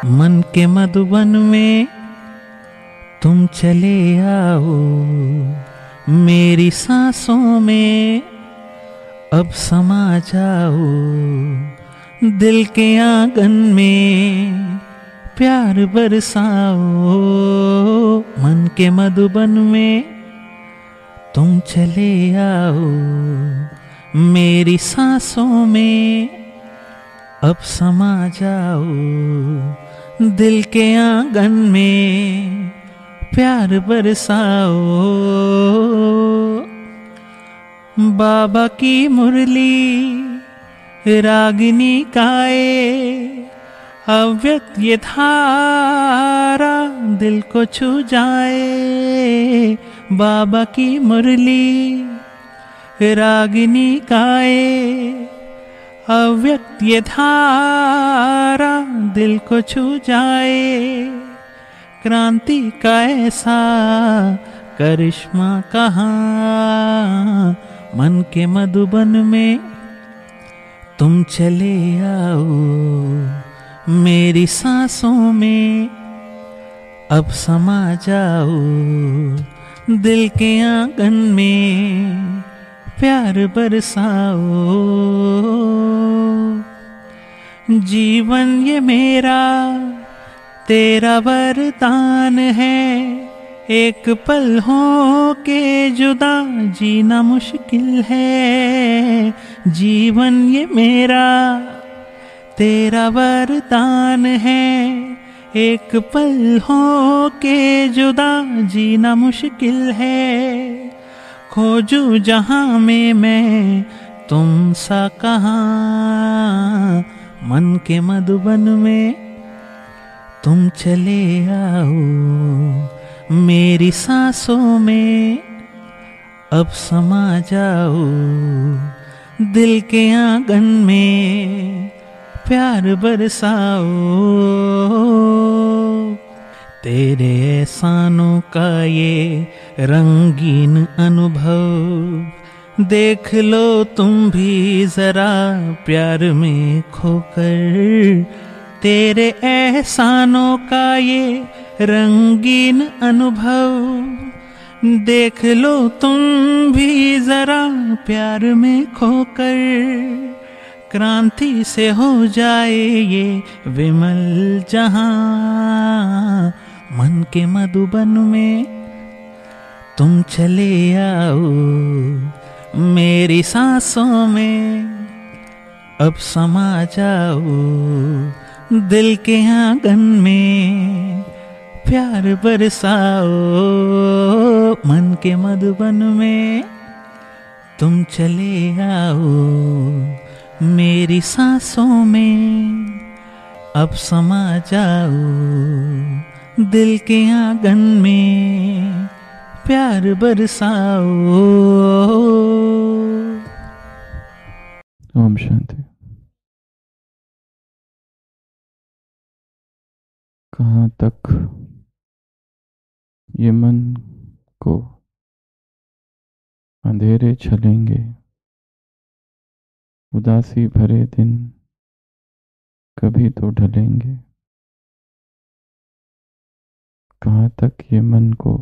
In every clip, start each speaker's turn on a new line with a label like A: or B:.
A: मन के मधुबन में तुम चले आओ, मेरी सांसों में अब समा जाओ। दिल के आंगन में प्यार बरसाओ, मन के मधुबन में तुम चले आओ, मेरी सांसों में अब समा जाओ। दिल के आंगन में प्यार बरसाओ। बाबा की मुरली रागिनी गाए, अव्यक्त ये धारा दिल को छू जाए। बाबा की मुरली रागिनी गाए, अव्यक्त ये धारा दिल को छू जाए। क्रांति का ऐसा करिश्मा कहाँ, मन के मधुबन में तुम चले आओ, मेरी सांसों में अब समा जाओ। दिल के आंगन में प्यार बरसाओ। जीवन ये मेरा तेरा वरदान है, एक पल हो के जुदा जीना मुश्किल है। जीवन ये मेरा तेरा वरदान है, एक पल हो के जुदा जीना मुश्किल है। खोजूं जहां में मैं तुम सा कहाँ, मन के मधुबन में तुम चले आओ, मेरी सांसों में अब समा जाओ। दिल के आंगन में प्यार बरसाओ। तेरे एहसानों का ये रंगीन अनुभव देख लो तुम भी जरा प्यार में खोकर। तेरे एहसानों का ये रंगीन अनुभव देख लो तुम भी जरा प्यार में खोकर। क्रांति से हो जाए ये विमल जहां, मन के मधुबन में तुम चले आओ, मेरी सांसों में अब समा जाओ। दिल के आंगन में प्यार बरसाओ, मन के मधुबन में तुम चले आओ, मेरी सांसों में अब समा जाओ। दिल के आंगन में प्यार बरसाओ।
B: ओम शांति। कहाँ तक ये मन को अंधेरे छलेंगे, उदासी भरे दिन कभी तो ढलेंगे। कहाँ तक ये मन को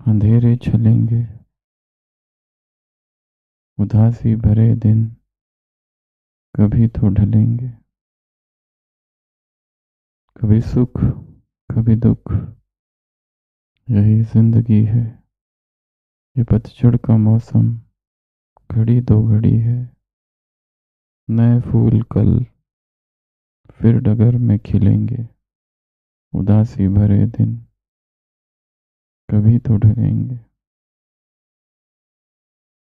B: अंधेरे छलेंगे, उदासी भरे दिन कभी तो ढलेंगे। कभी सुख कभी दुख, यही जिंदगी है। ये पतझड़ का मौसम घड़ी दो घड़ी है। नए फूल कल फिर डगर में खिलेंगे, उदासी भरे दिन कभी तो ढलेंगे।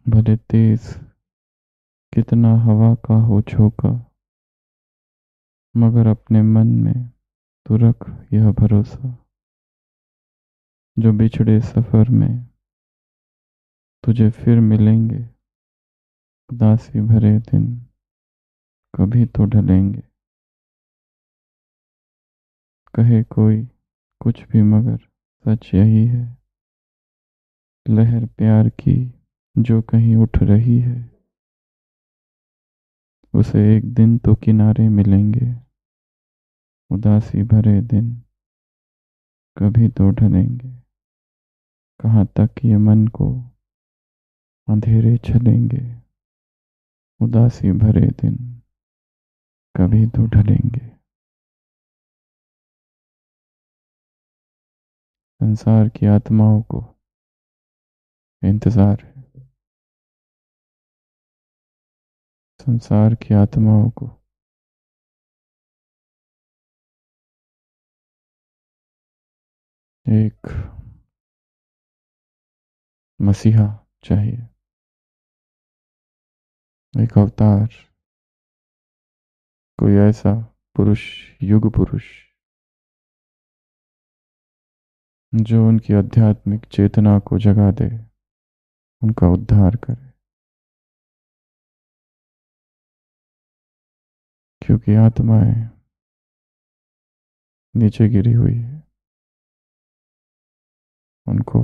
B: भले तेज कितना हवा का हो झोंका, मगर अपने मन में तू रख यह भरोसा, जो बिछड़े सफर में तुझे फिर मिलेंगे, उदासी भरे दिन कभी तो ढलेंगे। कहे कोई कुछ भी मगर सच यही है, लहर प्यार की जो कहीं उठ रही है, उसे एक दिन तो किनारे मिलेंगे, उदासी भरे दिन कभी तो ढलेंगे, कहाँ तक ये मन को अंधेरे चलेंगे। उदासी भरे दिन कभी तो ढलेंगे। संसार की आत्माओं को इंतजार है, संसार की आत्माओं को एक मसीहा चाहिए, एक अवतार, कोई ऐसा पुरुष, युग पुरुष, जो उनकी आध्यात्मिक चेतना को जगा दे, उनका उद्धार करे। क्योंकि आत्माएं नीचे गिरी हुई है, उनको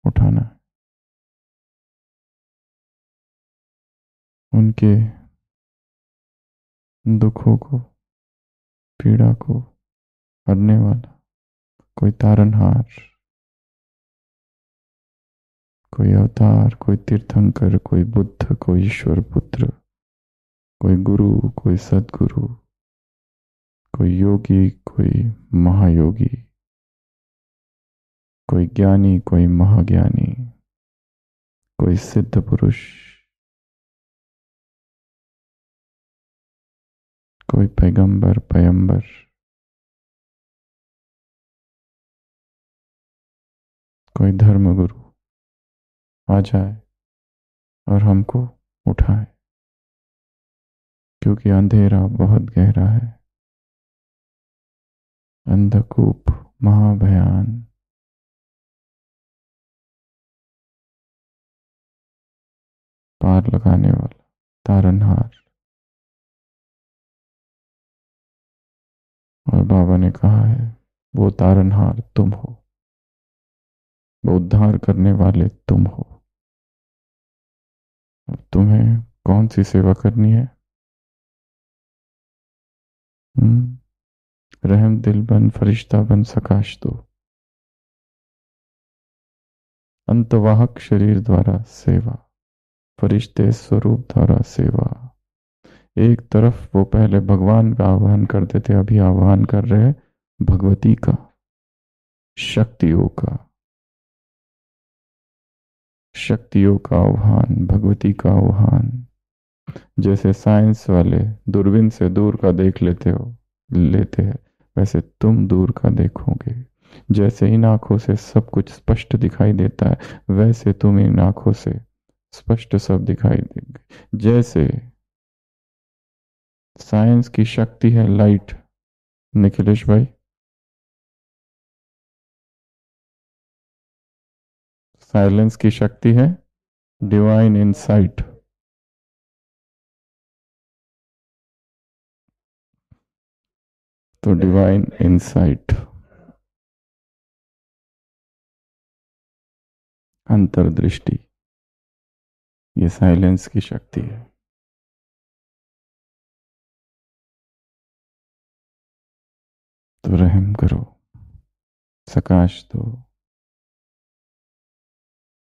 B: उठाना है, उनके दुखों को, पीड़ा को हरने वाला कोई तारनहार, कोई अवतार, कोई तीर्थंकर, कोई बुद्ध, कोई ईश्वर पुत्र, कोई गुरु, कोई सदगुरु, कोई योगी, कोई महायोगी, कोई ज्ञानी, कोई महाज्ञानी, कोई सिद्ध पुरुष, कोई पैगंबर, पयंबर, कोई धर्मगुरु आ जाए और हमको उठाए। क्योंकि अंधेरा बहुत गहरा है, अंधकूप महाभयान, पार लगाने वाला तारनहार। और बाबा ने कहा है, वो तारनहार तुम हो, वो उद्धार करने वाले तुम हो। अब तुम्हें कौन सी सेवा करनी है? रहम दिल बन, फरिश्ता बन, सकाश दो। अंतवाहक शरीर द्वारा सेवा, फरिश्ते स्वरूप द्वारा सेवा। एक तरफ वो पहले भगवान का आह्वान करते थे, अभी आह्वान कर रहे हैं भगवती का, शक्तियों का, शक्तियों का आह्वान, भगवती का आह्वान। जैसे साइंस वाले दूरबीन से दूर का देख लेते हैं, वैसे तुम दूर का देखोगे। जैसे इन आंखों से सब कुछ स्पष्ट दिखाई देता है, वैसे तुम इन आंखों से स्पष्ट सब दिखाई देंगे। जैसे साइंस की शक्ति है लाइट, निखिलेश भाई, साइलेंस की शक्ति है डिवाइन इनसाइट। तो डिवाइन इनसाइट, अंतर्दृष्टि, ये साइलेंस की शक्ति है। तो रहम करो, सकाश दो,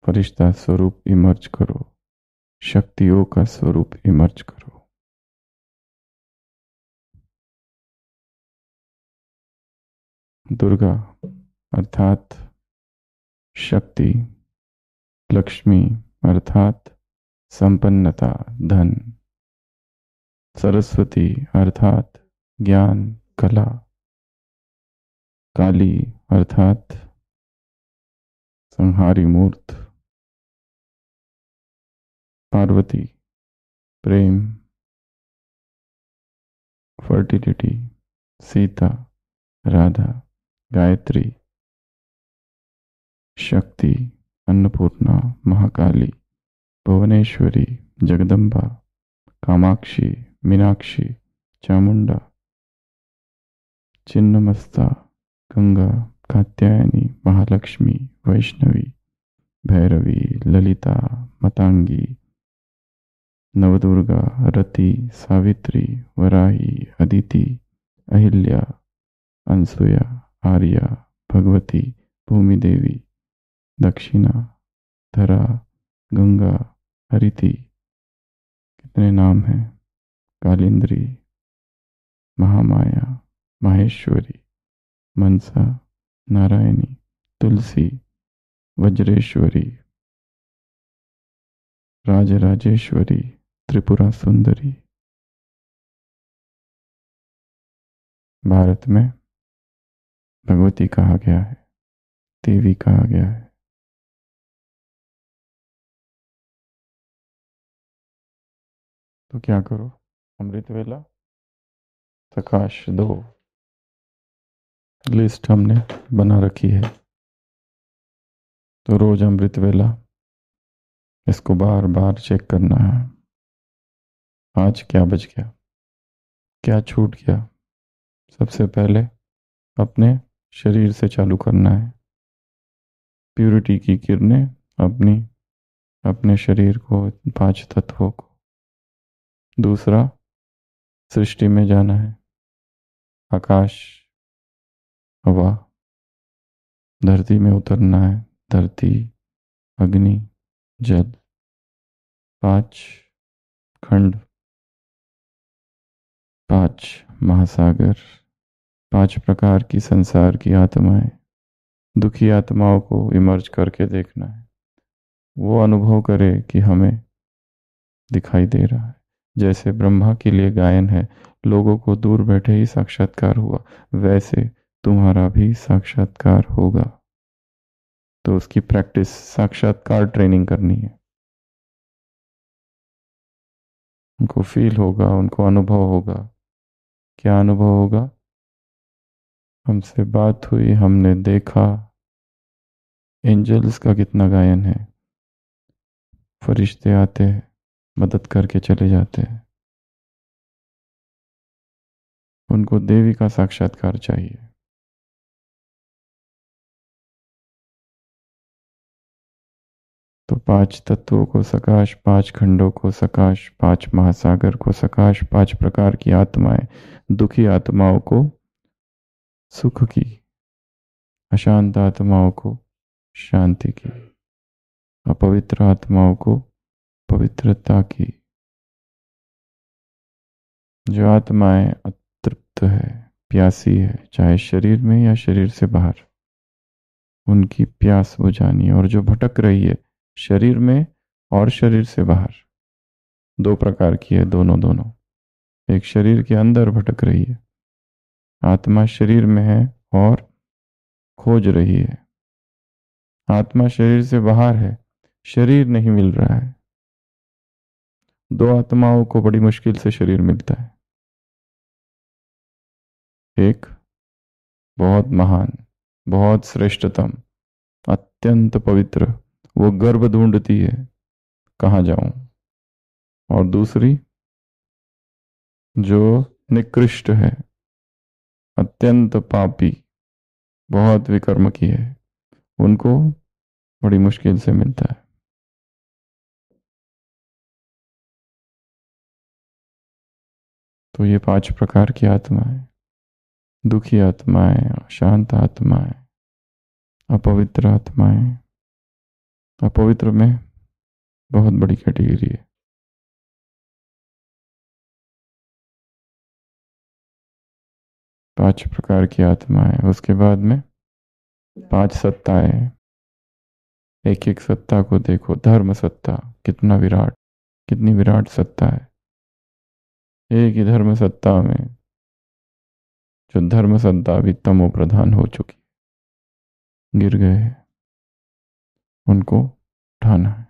B: फरिश्ता स्वरूप इमर्ज करो, शक्तियों का स्वरूप इमर्ज करो। दुर्गा अर्थात शक्ति, लक्ष्मी अर्थात संपन्नता, धन, सरस्वती अर्थात ज्ञान, कला, काली अर्थात संहारी मूर्त, पार्वती प्रेम, फर्टिलिटी, सीता, राधा, गायत्री, शक्ति, अन्नपूर्णा, महाकाली, भुवनेश्वरी, जगदम्बा, कामाक्षी, मीनाक्षी, चामुंडा, चिन्नमस्ता, गंगा, कात्यायनी, महालक्ष्मी, वैष्णवी, भैरवी, ललिता, मतंगी, नवदुर्गा, रति, सावित्री, वराही, अदिति, अहिल्या, अनसुया, आर्या, भगवती, भूमि देवी, दक्षिणा, धरा, गंगा, हरिति, कितने नाम हैं। कालिंद्री, महामाया, माहेश्वरी, मनसा, नारायणी, तुलसी, वज्रेश्वरी, राजराजेश्वरी, त्रिपुरा सुंदरी। भारत में भगवती कहा गया है, देवी कहा गया है। तो क्या करो, अमृत वेला प्रकाश दो, लिस्ट हमने बना रखी है। तो रोज अमृत वेला इसको बार बार चेक करना है। आज क्या बच गया, क्या छूट गया। सबसे पहले अपने शरीर से चालू करना है। प्यूरिटी की किरणें अपने शरीर को, 5 तत्वों को। दूसरा, सृष्टि में जाना है। आकाश, हवा, धरती में उतरना है। धरती, अग्नि, जल, 5 खंड, 5 महासागर, 5 प्रकार की संसार की आत्माएं। दुखी आत्माओं को इमर्ज करके देखना है। वो अनुभव करे कि हमें दिखाई दे रहा है। जैसे ब्रह्मा के लिए गायन है, लोगों को दूर बैठे ही साक्षात्कार हुआ, वैसे तुम्हारा भी साक्षात्कार होगा। तो उसकी प्रैक्टिस, साक्षात्कार ट्रेनिंग करनी है। उनको फील होगा, उनको अनुभव होगा। क्या अनुभव होगा? हमसे बात हुई, हमने देखा। एंजल्स का कितना गायन है। फरिश्ते आते हैं, मदद करके चले जाते हैं। उनको देवी का साक्षात्कार चाहिए। तो 5 तत्वों को सकाश, 5 खंडों को सकाश, 5 महासागर को सकाश, 5 प्रकार की आत्माएं, दुखी आत्माओं को सुख की, अशांत आत्माओं को शांति की, अपवित्र आत्माओं को पवित्रता की। जो आत्माएं अतृप्त है, प्यासी है, चाहे शरीर में या शरीर से बाहर, उनकी प्यास बुझानी है। और जो भटक रही है शरीर में और शरीर से बाहर, 2 प्रकार की है, दोनों। एक शरीर के अंदर भटक रही है, आत्मा शरीर में है और खोज रही है। आत्मा शरीर से बाहर है, शरीर नहीं मिल रहा है। 2 आत्माओं को बड़ी मुश्किल से शरीर मिलता है। एक बहुत महान, बहुत श्रेष्ठतम, अत्यंत पवित्र, वो गर्भ ढूंढती है, कहाँ जाऊं। और दूसरी जो निकृष्ट है, अत्यंत पापी, बहुत विकर्म की है, उनको बड़ी मुश्किल से मिलता है। तो ये 5 प्रकार की आत्माएं, दुखी आत्माएं, अशांत आत्माएं, अपवित्र आत्माएं। अपवित्र में बहुत बड़ी कैटेगरी है। पांच प्रकार की आत्माएं। उसके बाद में 5 सत्ताएं। एक एक सत्ता को देखो। धर्म सत्ता, कितना विराट, कितनी विराट सत्ता है। एक ही धर्म सत्ता में जो धर्म सत्ता भी तमो प्रधान हो चुकी, गिर गए, उनको उठाना है।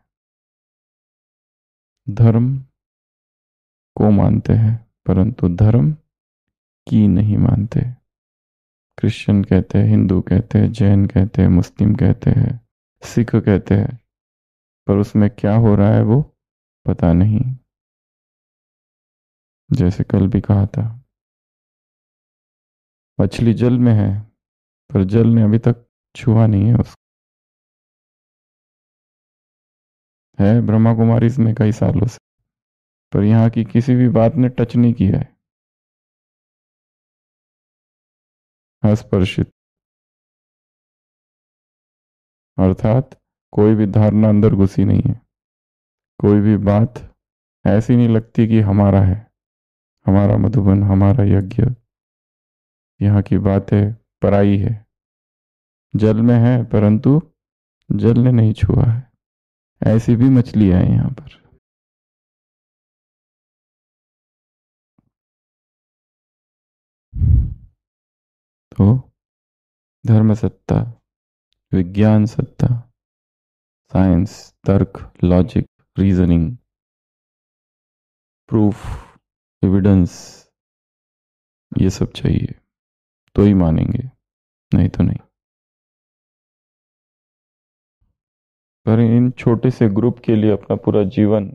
B: धर्म को मानते हैं परंतु धर्म की नहीं मानते। क्रिश्चियन कहते हैं, हिंदू कहते हैं, जैन कहते हैं, मुस्लिम कहते हैं, सिख कहते हैं, पर उसमें क्या हो रहा है वो पता नहीं। जैसे कल भी कहा था, मछली जल में है पर जल ने अभी तक छुआ नहीं है उसको। है ब्रह्मा कुमारी इसमें कई सालों से, पर यहाँ की किसी भी बात ने टच नहीं किया है। अस्पर्शित, अर्थात कोई भी धारणा अंदर घुसी नहीं है, कोई भी बात ऐसी नहीं लगती कि हमारा है, हमारा मधुबन, हमारा यज्ञ, यहाँ की बातें पराई है। जल में है परंतु जल ने नहीं छुआ है, ऐसी भी मछलियां हैं यहाँ पर। तो धर्म सत्ता, विज्ञान सत्ता, साइंस, तर्क, लॉजिक, रीजनिंग, प्रूफ, एविडेंस, ये सब चाहिए तो ही मानेंगे, नहीं तो नहीं। पर इन छोटे से ग्रुप के लिए अपना पूरा जीवन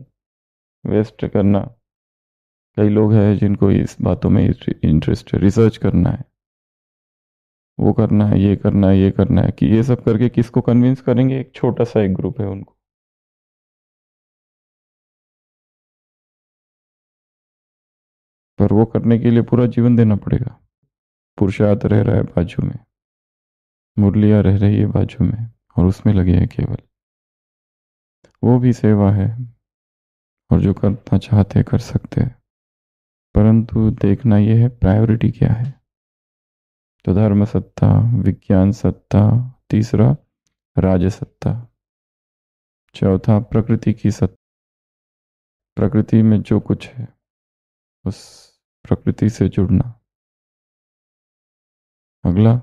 B: वेस्ट करना, कई लोग हैं जिनको इस बातों में इंटरेस्ट है, रिसर्च करना है, वो करना है, ये करना है, ये करना है, कि ये सब करके किसको कन्विंस करेंगे? एक छोटा सा एक ग्रुप है उनको। पर वो करने के लिए पूरा जीवन देना पड़ेगा। पुरुषार्थ रह रहा है बाजू में, मुरलिया रह रही है बाजू में, और उसमें लगे हैं केवल, वो भी सेवा है, और जो करना चाहते कर सकते हैं, परंतु देखना यह है प्रायोरिटी क्या है। तो धर्म सत्ता, विज्ञान सत्ता, तीसरा राजसत्ता, चौथा प्रकृति की सत्ता, प्रकृति में जो कुछ है उस प्रकृति से जुड़ना। अगला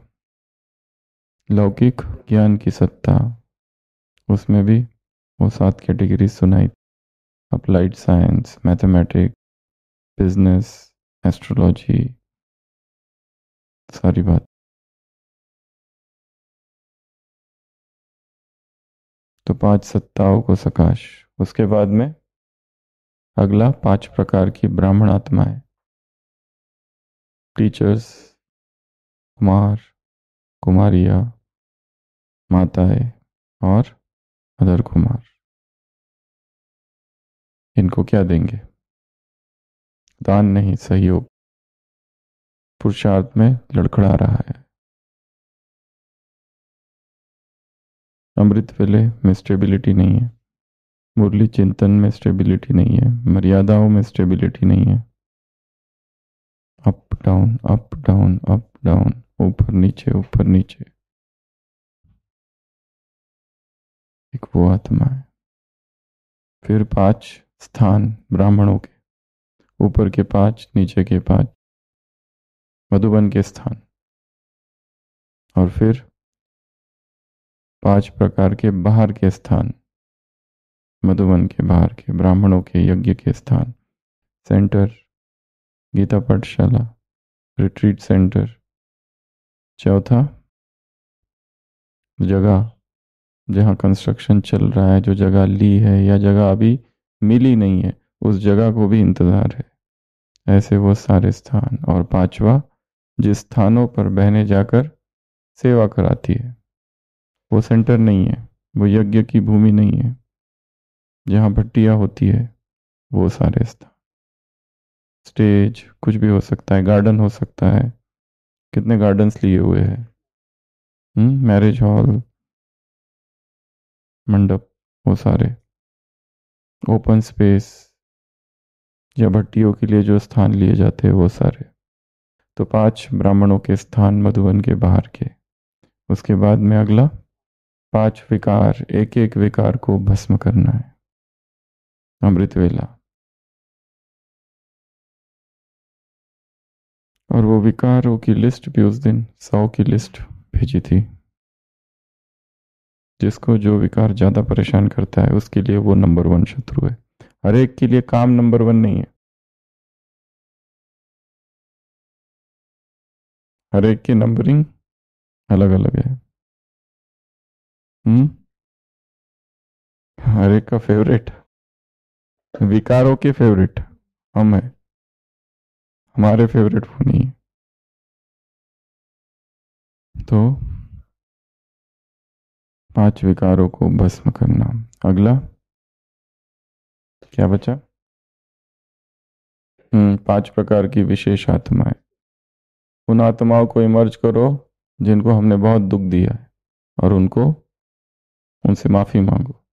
B: लौकिक ज्ञान की सत्ता, उसमें भी वो 7 कैटेगरी सुनाई, applied science, mathematics, business, astrology, सारी बात। तो 5 सत्ताओं को सकाश। उसके बाद में अगला 5 प्रकार की ब्राह्मण आत्माएं, टीचर्स, कुमार, कुमारिया, माताएं और अदर कुमार। इनको क्या देंगे? दान नहीं, सहयोग। पुरुषार्थ में लड़खड़ा रहा है, अमृत वेले में स्टेबिलिटी नहीं है, मुरली चिंतन में स्टेबिलिटी नहीं है, मर्यादाओं में स्टेबिलिटी नहीं है, up down, up down, up down, ऊपर नीचे, ऊपर नीचे। एक वो आत्मा है। फिर 5 स्थान ब्राह्मणों के, ऊपर के 5, नीचे के 5, मधुबन के स्थान। और फिर 5 प्रकार के बाहर के स्थान, मधुबन के बाहर के, ब्राह्मणों के यज्ञ के स्थान, सेंटर, गीता पाठशाला, रिट्रीट सेंटर। चौथा जगह, जहाँ कंस्ट्रक्शन चल रहा है, जो जगह ली है या जगह अभी मिली नहीं है, उस जगह को भी इंतज़ार है, ऐसे वो सारे स्थान। और 5वां, जिस स्थानों पर बहनें जाकर सेवा कराती है, वो सेंटर नहीं है, वो यज्ञ की भूमि नहीं है, जहाँ भट्टियाँ होती है, वो सारे स्थान। स्टेज कुछ भी हो सकता है, गार्डन हो सकता है, कितने गार्डन्स लिए हुए हैं, मैरिज हॉल, मंडप, वो सारे ओपन स्पेस या भट्टियों के लिए जो स्थान लिए जाते हैं, वो सारे। तो 5 ब्राह्मणों के स्थान मधुबन के बाहर के। उसके बाद में अगला 5 विकार, एक एक विकार को भस्म करना है, अमृत वेला। और वो विकारों की लिस्ट भी उस दिन 100 की लिस्ट भेजी थी। जिसको जो विकार ज्यादा परेशान करता है उसके लिए वो नंबर 1 शत्रु है। हर एक के लिए काम नंबर 1 नहीं है, हर एक की नंबरिंग अलग अलग है। हर एक का फेवरेट, विकारों के फेवरेट हम है, हमारे फेवरेट वो नहीं है। तो 5 विकारों को भस्म करना। अगला क्या बचा? 5 प्रकार की विशेष आत्माएं, उन आत्माओं को इमर्ज करो जिनको हमने बहुत दुख दिया है और उनसे माफ़ी मांगो।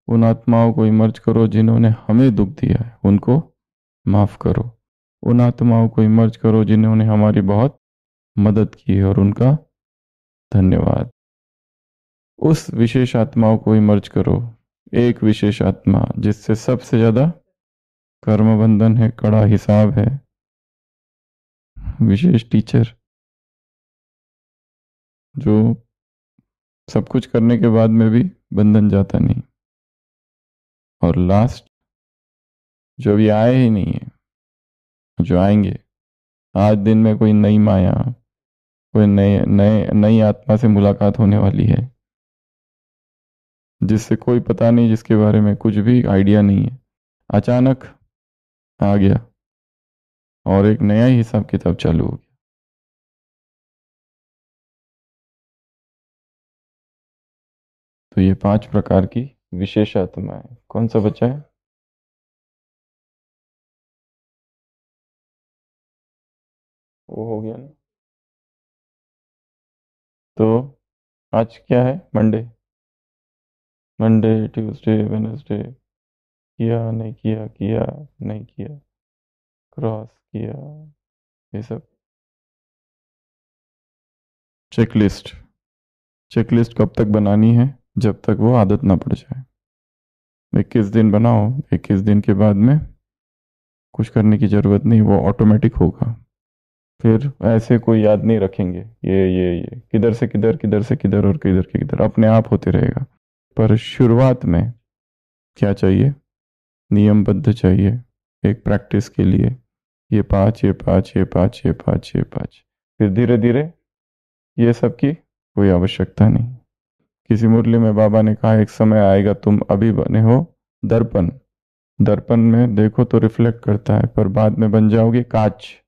B: उन आत्माओं को इमर्ज करो जिन्होंने हमें दुख दिया है, उनको माफ़ करो। उन आत्माओं को इमर्ज करो जिन्होंने हमारी बहुत मदद की है और उनका धन्यवाद। उस विशेष आत्माओं को इमर्ज करो, एक विशेष आत्मा जिससे सबसे ज़्यादा कर्म बंधन है, कड़ा हिसाब है, विशेष टीचर जो सब कुछ करने के बाद में भी बंधन जाता नहीं, और लास्ट जो अभी आए ही नहीं है, जो आएंगे। आज दिन में कोई नई माया, कोई नई आत्मा से मुलाकात होने वाली है जिससे कोई पता नहीं, जिसके बारे में कुछ भी आइडिया नहीं है, अचानक आ गया और एक नया ही हिसाब किताब चालू हो गया। तो ये 5 प्रकार की विशेष आत्मा है। कौन सा बचा है? वो हो गया ना। तो आज क्या है? मंडे ट्यूसडे वेडनेसडे, किया नहीं किया, किया नहीं किया, क्रॉस किया, ये सब चेकलिस्ट कब तक बनानी है? जब तक वो आदत ना पड़ जाए। 21 दिन बनाओ, 21 दिन के बाद में कुछ करने की ज़रूरत नहीं, वो ऑटोमेटिक होगा। फिर ऐसे कोई याद नहीं रखेंगे, ये किधर से किधर, किधर से किधर और किधर से किधर, अपने आप होते रहेगा। पर शुरुआत में क्या चाहिए? नियमबद्ध चाहिए, एक प्रैक्टिस के लिए ये 5, ये 5, ये 5, ये 5, ये 5। फिर धीरे धीरे ये सब की कोई आवश्यकता नहीं। किसी मुरली में बाबा ने कहा, एक समय आएगा तुम अभी बने हो दर्पण, दर्पण में देखो तो रिफ्लेक्ट करता है, पर बाद में बन जाओगे कांच।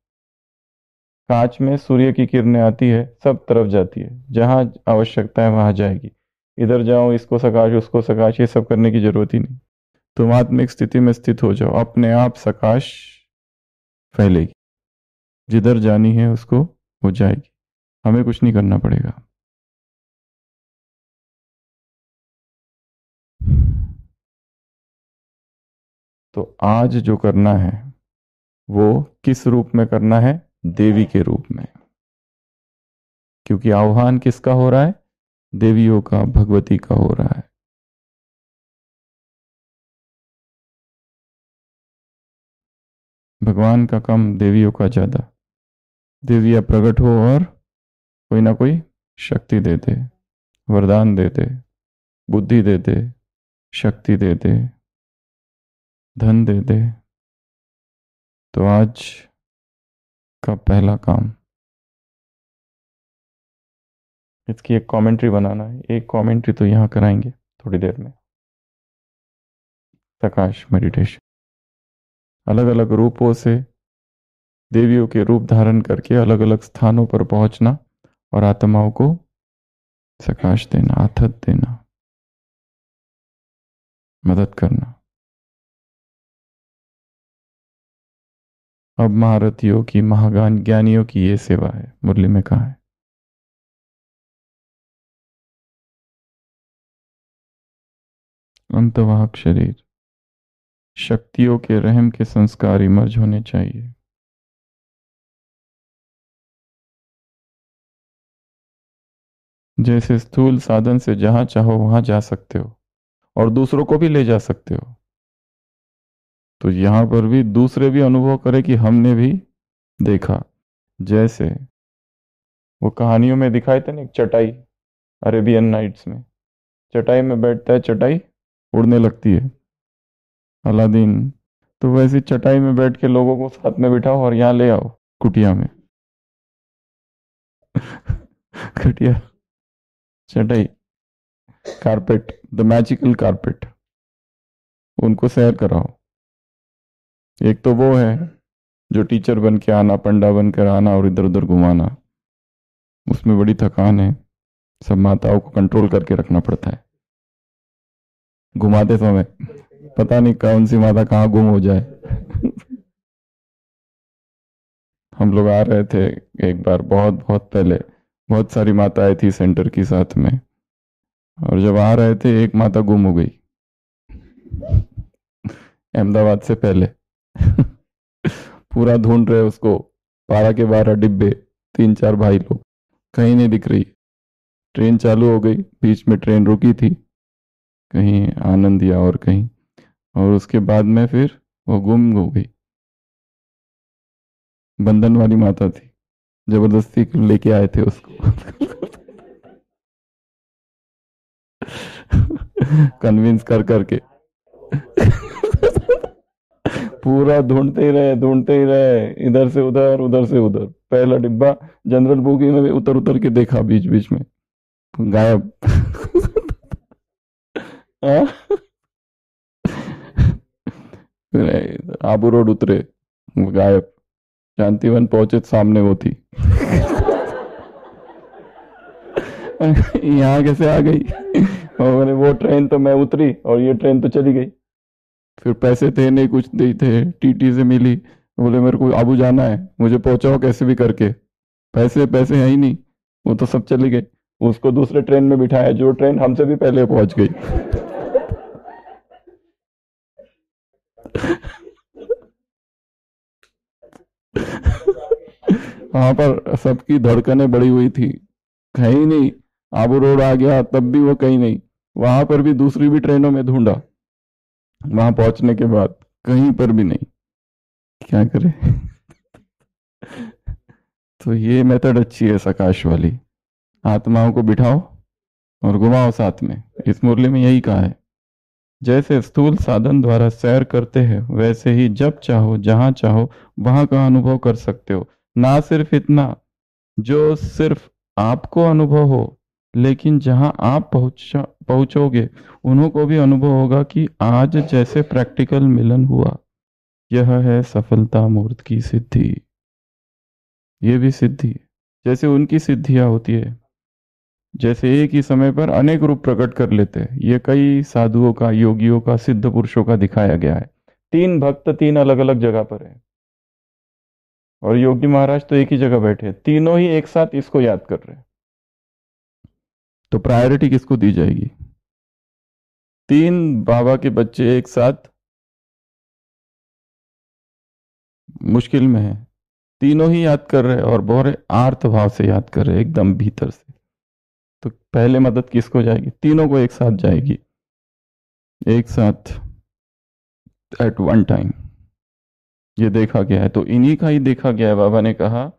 B: कांच में सूर्य की किरणें आती है, सब तरफ जाती है, जहां आवश्यकता है वहां जाएगी। इधर जाओ, इसको सकाश, उसको सकाश, ये सब करने की जरूरत ही नहीं। तुम आत्मिक स्थिति में स्थित हो जाओ, अपने आप सकाश फैलेगी, जिधर जानी है उसको वो जाएगी, हमें कुछ नहीं करना पड़ेगा। तो आज जो करना है वो किस रूप में करना है? देवी के रूप में, क्योंकि आह्वान किसका हो रहा है? देवियों का, भगवती का हो रहा है। भगवान का कम, देवियों का ज्यादा। देवियां प्रकट हो और कोई ना कोई शक्ति दे दे, वरदान दे दे, बुद्धि दे दे, शक्ति दे दे, धन दे दे। तो आज का पहला काम, इसकी एक कमेंट्री बनाना है। एक कमेंट्री तो यहाँ कराएंगे थोड़ी देर में। प्रकाश मेडिटेशन, अलग अलग रूपों से देवियों के रूप धारण करके अलग अलग स्थानों पर पहुंचना और आत्माओं को प्रकाश देना, आथत देना, मदद करना। अब महारथियों की, महाज्ञान ज्ञानियों की ये सेवा है। मुरली में कहा है, अंतवाहक शरीर, शक्तियों के रहम के संस्कार इमर्ज होने चाहिए। जैसे स्थूल साधन से जहां चाहो वहां जा सकते हो और दूसरों को भी ले जा सकते हो, तो यहां पर भी दूसरे भी अनुभव करें कि हमने भी देखा। जैसे वो कहानियों में दिखाए थे ना, एक चटाई, अरेबियन नाइट्स में चटाई में बैठता है, चटाई उड़ने लगती है, अलादीन। तो वैसी चटाई में बैठ के लोगों को साथ में बिठाओ और यहाँ ले आओ कुटिया में कुटिया, चटाई, कारपेट, द मैजिकल कारपेट, उनको सैर कराओ। एक तो वो है जो टीचर बन के आना, पंडा बन कर आना और इधर उधर घुमाना, उसमें बड़ी थकान है, सब माताओं को कंट्रोल करके रखना पड़ता है। घुमाते समय पता नहीं कौन सी माता कहाँ गुम हो जाए हम लोग आ रहे थे एक बार, बहुत बहुत पहले, बहुत सारी माताएं थी सेंटर की साथ में, और जब आ रहे थे एक माता गुम हो गई अहमदाबाद से पहले। पूरा ढूंढ रहे उसको, 12 के 12 डिब्बे, 3 4 भाई लोग, कहीं नहीं दिख रही। ट्रेन चालू हो गई, बीच में ट्रेन रुकी थी कहीं आनंद या और कहीं, और उसके बाद में फिर वो गुम हो गई। बंधन वाली माता थी, जबरदस्ती लेके आए थे उसको। कन्विंस कर करके। पूरा ढूंढते ही रहे, इधर से उधर उधर से उधर। पहला डिब्बा जनरल बोगी में भी उतर उतर के देखा, बीच बीच में गायब। हाँ? फिर आबू रोड उतरे, वो गायब। शांतिवन पहुंचे, सामने वो थी। यहाँ कैसे आ गई? और मैंने, वो ट्रेन तो मैं उतरी और ये ट्रेन तो चली गई। फिर पैसे थे नहीं, कुछ नहीं थे, टीटी से मिली, बोले मेरे को आबू जाना है, मुझे पहुंचाओ कैसे भी करके। पैसे पैसे है ही नहीं, वो तो सब चली गए। उसको दूसरे ट्रेन में बिठाया, जो ट्रेन हमसे भी पहले पहुंच गई। वहां पर सबकी धड़कनें बढ़ी हुई थी, कहीं नहीं। आबू रोड आ गया तब भी वो कहीं नहीं। वहां पर भी दूसरी भी ट्रेनों में ढूंढा, वहां पहुंचने के बाद कहीं पर भी नहीं। क्या करे? तो ये मेथड अच्छी है सकाश वाली, आत्माओं को बिठाओ और घुमाओ साथ में। इस मुरली में यही कहा है, जैसे स्थूल साधन द्वारा सैर करते हैं, वैसे ही जब चाहो जहां चाहो वहां का अनुभव कर सकते हो। ना सिर्फ इतना जो सिर्फ आपको अनुभव हो, लेकिन जहां आप पहुंचोगे उन्हों को भी अनुभव होगा कि आज जैसे प्रैक्टिकल मिलन हुआ। यह है सफलता मूर्त की सिद्धि। ये भी सिद्धि है, जैसे उनकी सिद्धियां होती है, जैसे एक ही समय पर अनेक रूप प्रकट कर लेते हैं। ये कई साधुओं का, योगियों का, सिद्ध पुरुषों का दिखाया गया है। 3 भक्त 3 अलग अलग जगह पर है, और योगी महाराज तो एक ही जगह बैठे हैं, तीनों ही एक साथ इसको याद कर रहे हैं। तो प्रायोरिटी किसको दी जाएगी? 3 बाबा के बच्चे एक साथ मुश्किल में है, तीनों ही याद कर रहे हैं, और बहुत आर्त भाव से याद कर रहे हैं, एकदम भीतर से। तो पहले मदद किसको जाएगी? तीनों को एक साथ जाएगी, एक साथ, एट वन टाइम। ये देखा गया है, तो इन्हीं का ही देखा गया है। बाबा ने कहा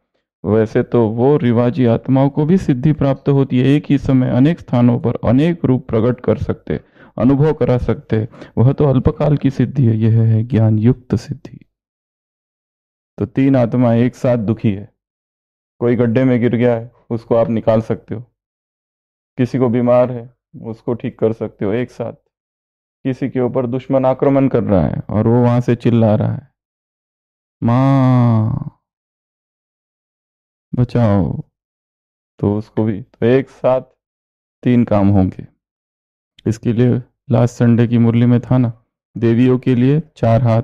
B: वैसे तो वो रिवाजी आत्माओं को भी सिद्धि प्राप्त होती है, एक ही समय अनेक स्थानों पर अनेक रूप प्रकट कर सकते, अनुभव करा सकते। वह तो अल्पकाल की सिद्धि है, यह है ज्ञान युक्त सिद्धि। तो 3 आत्माएं एक साथ दुखी है, कोई गड्ढे में गिर गया है, उसको आप निकाल सकते हो। किसी को बीमार है, उसको ठीक कर सकते हो एक साथ। किसी के ऊपर दुश्मन आक्रमण कर रहा है और वो वहां से चिल्ला रहा है, माँ बचाओ, तो उसको भी, तो एक साथ 3 काम होंगे। इसके लिए लास्ट संडे की मुरली में था ना, देवियों के लिए 4 हाथ,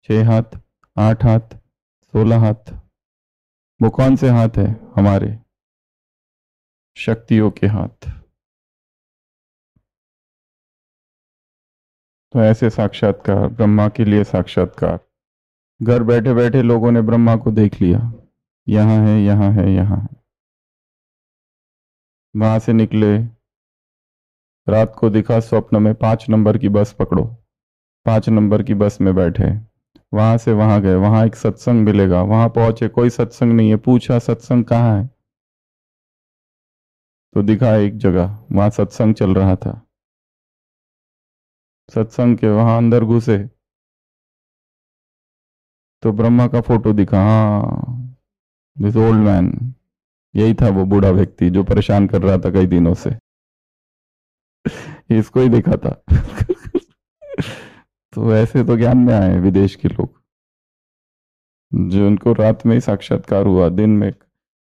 B: 6 हाथ, 8 हाथ, 16 हाथ। वो कौन से हाथ है? हमारे शक्तियों के हाथ। तो ऐसे साक्षात्कार, ब्रह्मा के लिए साक्षात्कार। घर बैठे बैठे लोगों ने ब्रह्मा को देख लिया, यहाँ है, यहाँ है, यहाँ है। वहां से निकले, रात को दिखा स्वप्न में 5 नंबर की बस पकड़ो, 5 नंबर की बस में बैठे, वहां से वहां गए, वहां एक सत्संग मिलेगा, वहां पहुंचे, कोई सत्संग नहीं है, पूछा सत्संग कहाँ है, तो दिखा एक जगह, वहां सत्संग चल रहा था। सत्संग के वहां अंदर घुसे तो ब्रह्मा का फोटो दिखा। हाँ, दिस ओल्ड मैन, यही था वो बूढ़ा व्यक्ति जो परेशान कर रहा था कई दिनों से। इसको ही देखा था। तो ऐसे तो ज्ञान में आए विदेश के लोग, जो उनको रात में ही साक्षात्कार हुआ, दिन में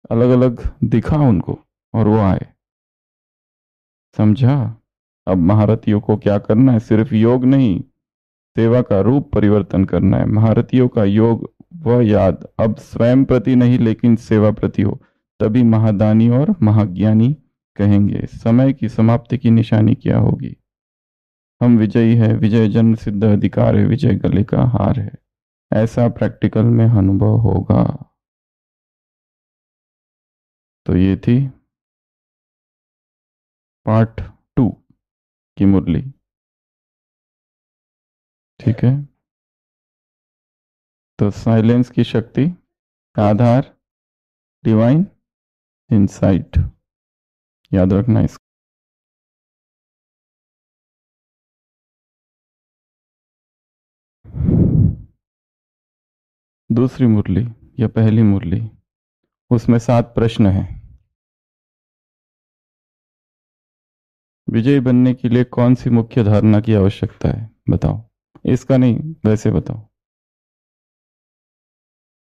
B: अलग अलग दिखा उनको, और वो आए। समझा? अब महारथियों को क्या करना है? सिर्फ योग नहीं, सेवा का रूप परिवर्तन करना है। महारथियों का योग वह याद अब स्वयं प्रति नहीं लेकिन सेवा प्रति हो, तभी महादानी और महाज्ञानी कहेंगे। समय की समाप्ति की निशानी क्या होगी? हम विजयी है, विजय जन्म सिद्ध अधिकार है, विजय गले का हार है, ऐसा प्रैक्टिकल में अनुभव होगा। तो ये थी पार्ट 2 की मुरली। ठीक है, तो साइलेंस की शक्ति, आधार, डिवाइन इंसाइट, याद रखना इसको। दूसरी मुरली या पहली मुरली, उसमें 7 प्रश्न हैं। विजयी बनने के लिए कौन सी मुख्य धारणा की आवश्यकता है? बताओ। इसका नहीं, वैसे बताओ।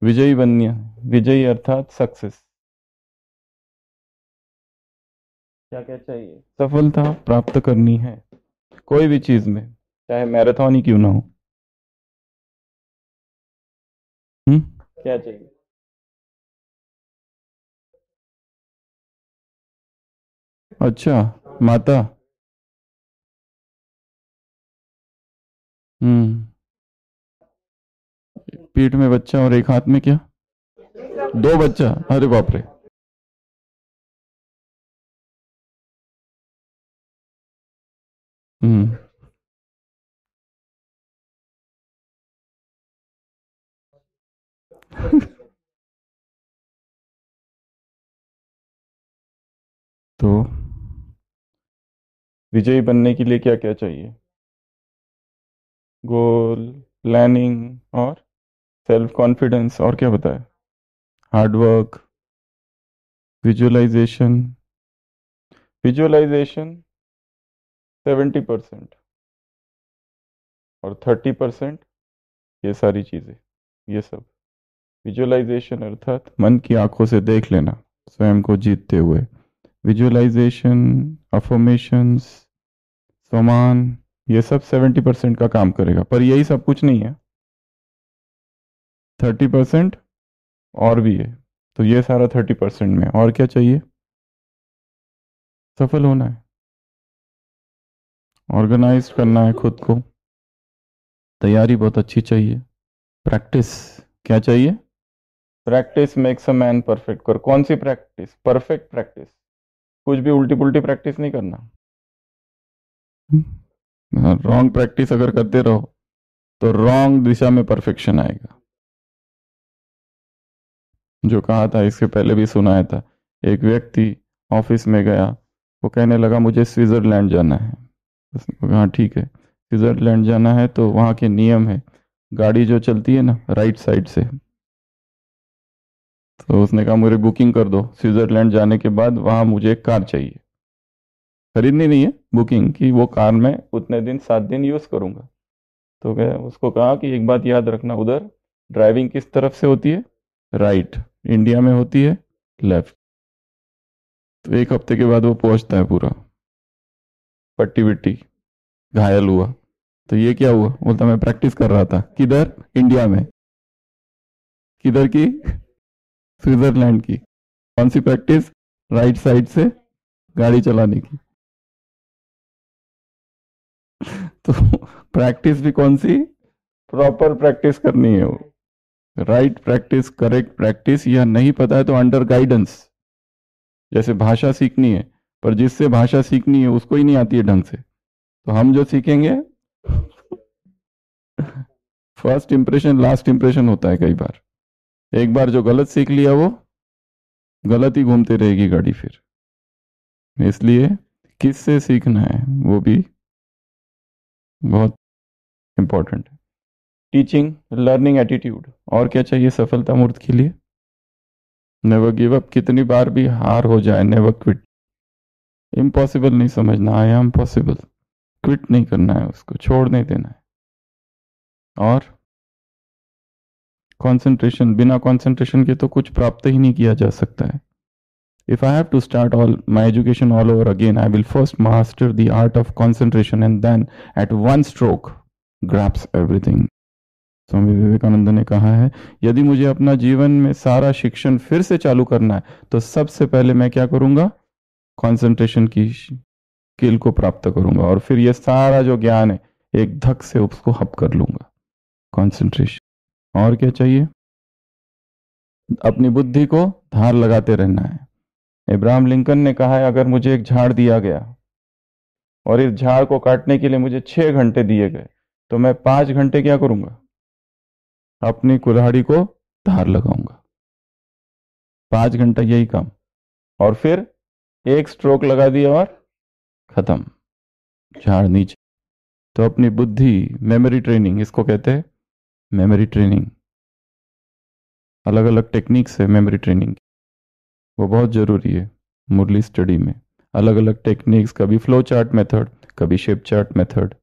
B: विजयी बनने, विजयी अर्थात सक्सेस, क्या क्या चाहिए? सफलता प्राप्त करनी है कोई भी चीज में, चाहे मैराथन ही क्यों ना हो। क्या चाहिए? अच्छा, माता। पीठ में बच्चा और एक हाथ में क्या? 2 बच्चा, अरे बाप रे। हम्म तो विजयी बनने के लिए क्या क्या चाहिए? गोल, प्लानिंग और सेल्फ कॉन्फिडेंस, और क्या बताया? Hard work, visualisation. विजुअलाइजेशन 70% और 30% ये सारी चीजें, ये सब विजुअलाइजेशन अर्थात मन की आंखों से देख लेना स्वयं को जीतते हुए। विजुअलाइजेशन, अफर्मेशंस, समान, ये सब 70% का काम करेगा, पर यही सब कुछ नहीं है। 30% और भी है, तो ये सारा 30% में। और क्या चाहिए? सफल होना है, ऑर्गेनाइज करना है खुद को, तैयारी बहुत अच्छी चाहिए, प्रैक्टिस। क्या चाहिए? Practice makes a man perfect. कर कौन सी प्रैक्टिस? परफेक्ट प्रैक्टिस, कुछ भी उल्टी पुल्टी प्रैक्टिस नहीं करना। रॉन्ग प्रैक्टिस अगर करते रहो तो रॉन्ग दिशा में परफेक्शन आएगा। जो कहा था इसके पहले भी सुनाया था, एक व्यक्ति ऑफिस में गया, वो कहने लगा मुझे स्विट्जरलैंड जाना है। उसने कहा ठीक है, स्विट्जरलैंड जाना है तो वहाँ के नियम है, गाड़ी जो चलती है ना राइट साइड से। तो उसने कहा मुझे बुकिंग कर दो, स्विट्जरलैंड जाने के बाद वहाँ मुझे एक कार चाहिए, खरीदनी नहीं है, बुकिंग की, वो कार मैं उतने दिन 7 दिन यूज़ करूँगा। तो क्या उसको कहा कि एक बात याद रखना, उधर ड्राइविंग किस तरफ से होती है? राइट, इंडिया में होती है लेफ्ट। तो 1 हफ्ते के बाद वो पहुंचता है पूरा पट्टी विट्टी, घायल हुआ। तो ये क्या हुआ? बोलता मैं प्रैक्टिस कर रहा था। किधर? इंडिया में। किधर की? स्विट्जरलैंड की। कौन सी प्रैक्टिस? राइट साइड से गाड़ी चलाने की। तो प्रैक्टिस भी कौन सी? प्रॉपर प्रैक्टिस करनी है वो, राइट प्रैक्टिस, करेक्ट प्रैक्टिस। यह नहीं पता है तो अंडर गाइडेंस। जैसे भाषा सीखनी है, पर जिससे भाषा सीखनी है उसको ही नहीं आती है ढंग से, तो हम जो सीखेंगे फर्स्ट इंप्रेशन लास्ट इंप्रेशन होता है कई बार। एक बार जो गलत सीख लिया वो गलत ही घूमती रहेगी गाड़ी फिर। इसलिए किससे सीखना है वो भी बहुत इंपॉर्टेंट है। Teaching, learning attitude. और क्या चाहिए सफलता मूर्त के लिए? Never give up. कितनी बार भी हार हो जाए, नेवर क्विट। इम्पॉसिबल नहीं समझना, आई एम पॉसिबल। क्विट नहीं करना है, उसको छोड़ नहीं देना है। और कंसंट्रेशन, बिना कंसंट्रेशन के तो कुछ प्राप्त ही नहीं किया जा सकता है। If I have to start all my education all over again, I will first master the art of concentration and then at one stroke grasp everything. Swami Vivekananda ने कहा है, यदि मुझे अपना जीवन में सारा शिक्षण फिर से चालू करना है तो सबसे पहले मैं क्या करूंगा, कंसंट्रेशन की स्किल को प्राप्त करूंगा, और फिर ये सारा जो ज्ञान है एक धक से उसको हप कर लूंगा। कंसंट्रेशन। और क्या चाहिए, अपनी बुद्धि को धार लगाते रहना है। इब्राहिम लिंकन ने कहा है, अगर मुझे एक झाड़ दिया गया और इस झाड़ को काटने के लिए मुझे 6 घंटे दिए गए तो मैं 5 घंटे क्या करूंगा, अपनी कुल्हाड़ी को धार लगाऊंगा। 5 घंटा यही काम, और फिर एक स्ट्रोक लगा दिया और खत्म, झाड़ नीचे। तो अपनी बुद्धि, मेमोरी ट्रेनिंग इसको कहते हैं, मेमोरी ट्रेनिंग। अलग अलग टेक्निक्स है मेमोरी ट्रेनिंग, वो बहुत जरूरी है मुरली स्टडी में। अलग अलग टेक्निक्स, कभी फ्लो चार्ट मेथड, कभी शेप चार्ट मेथड,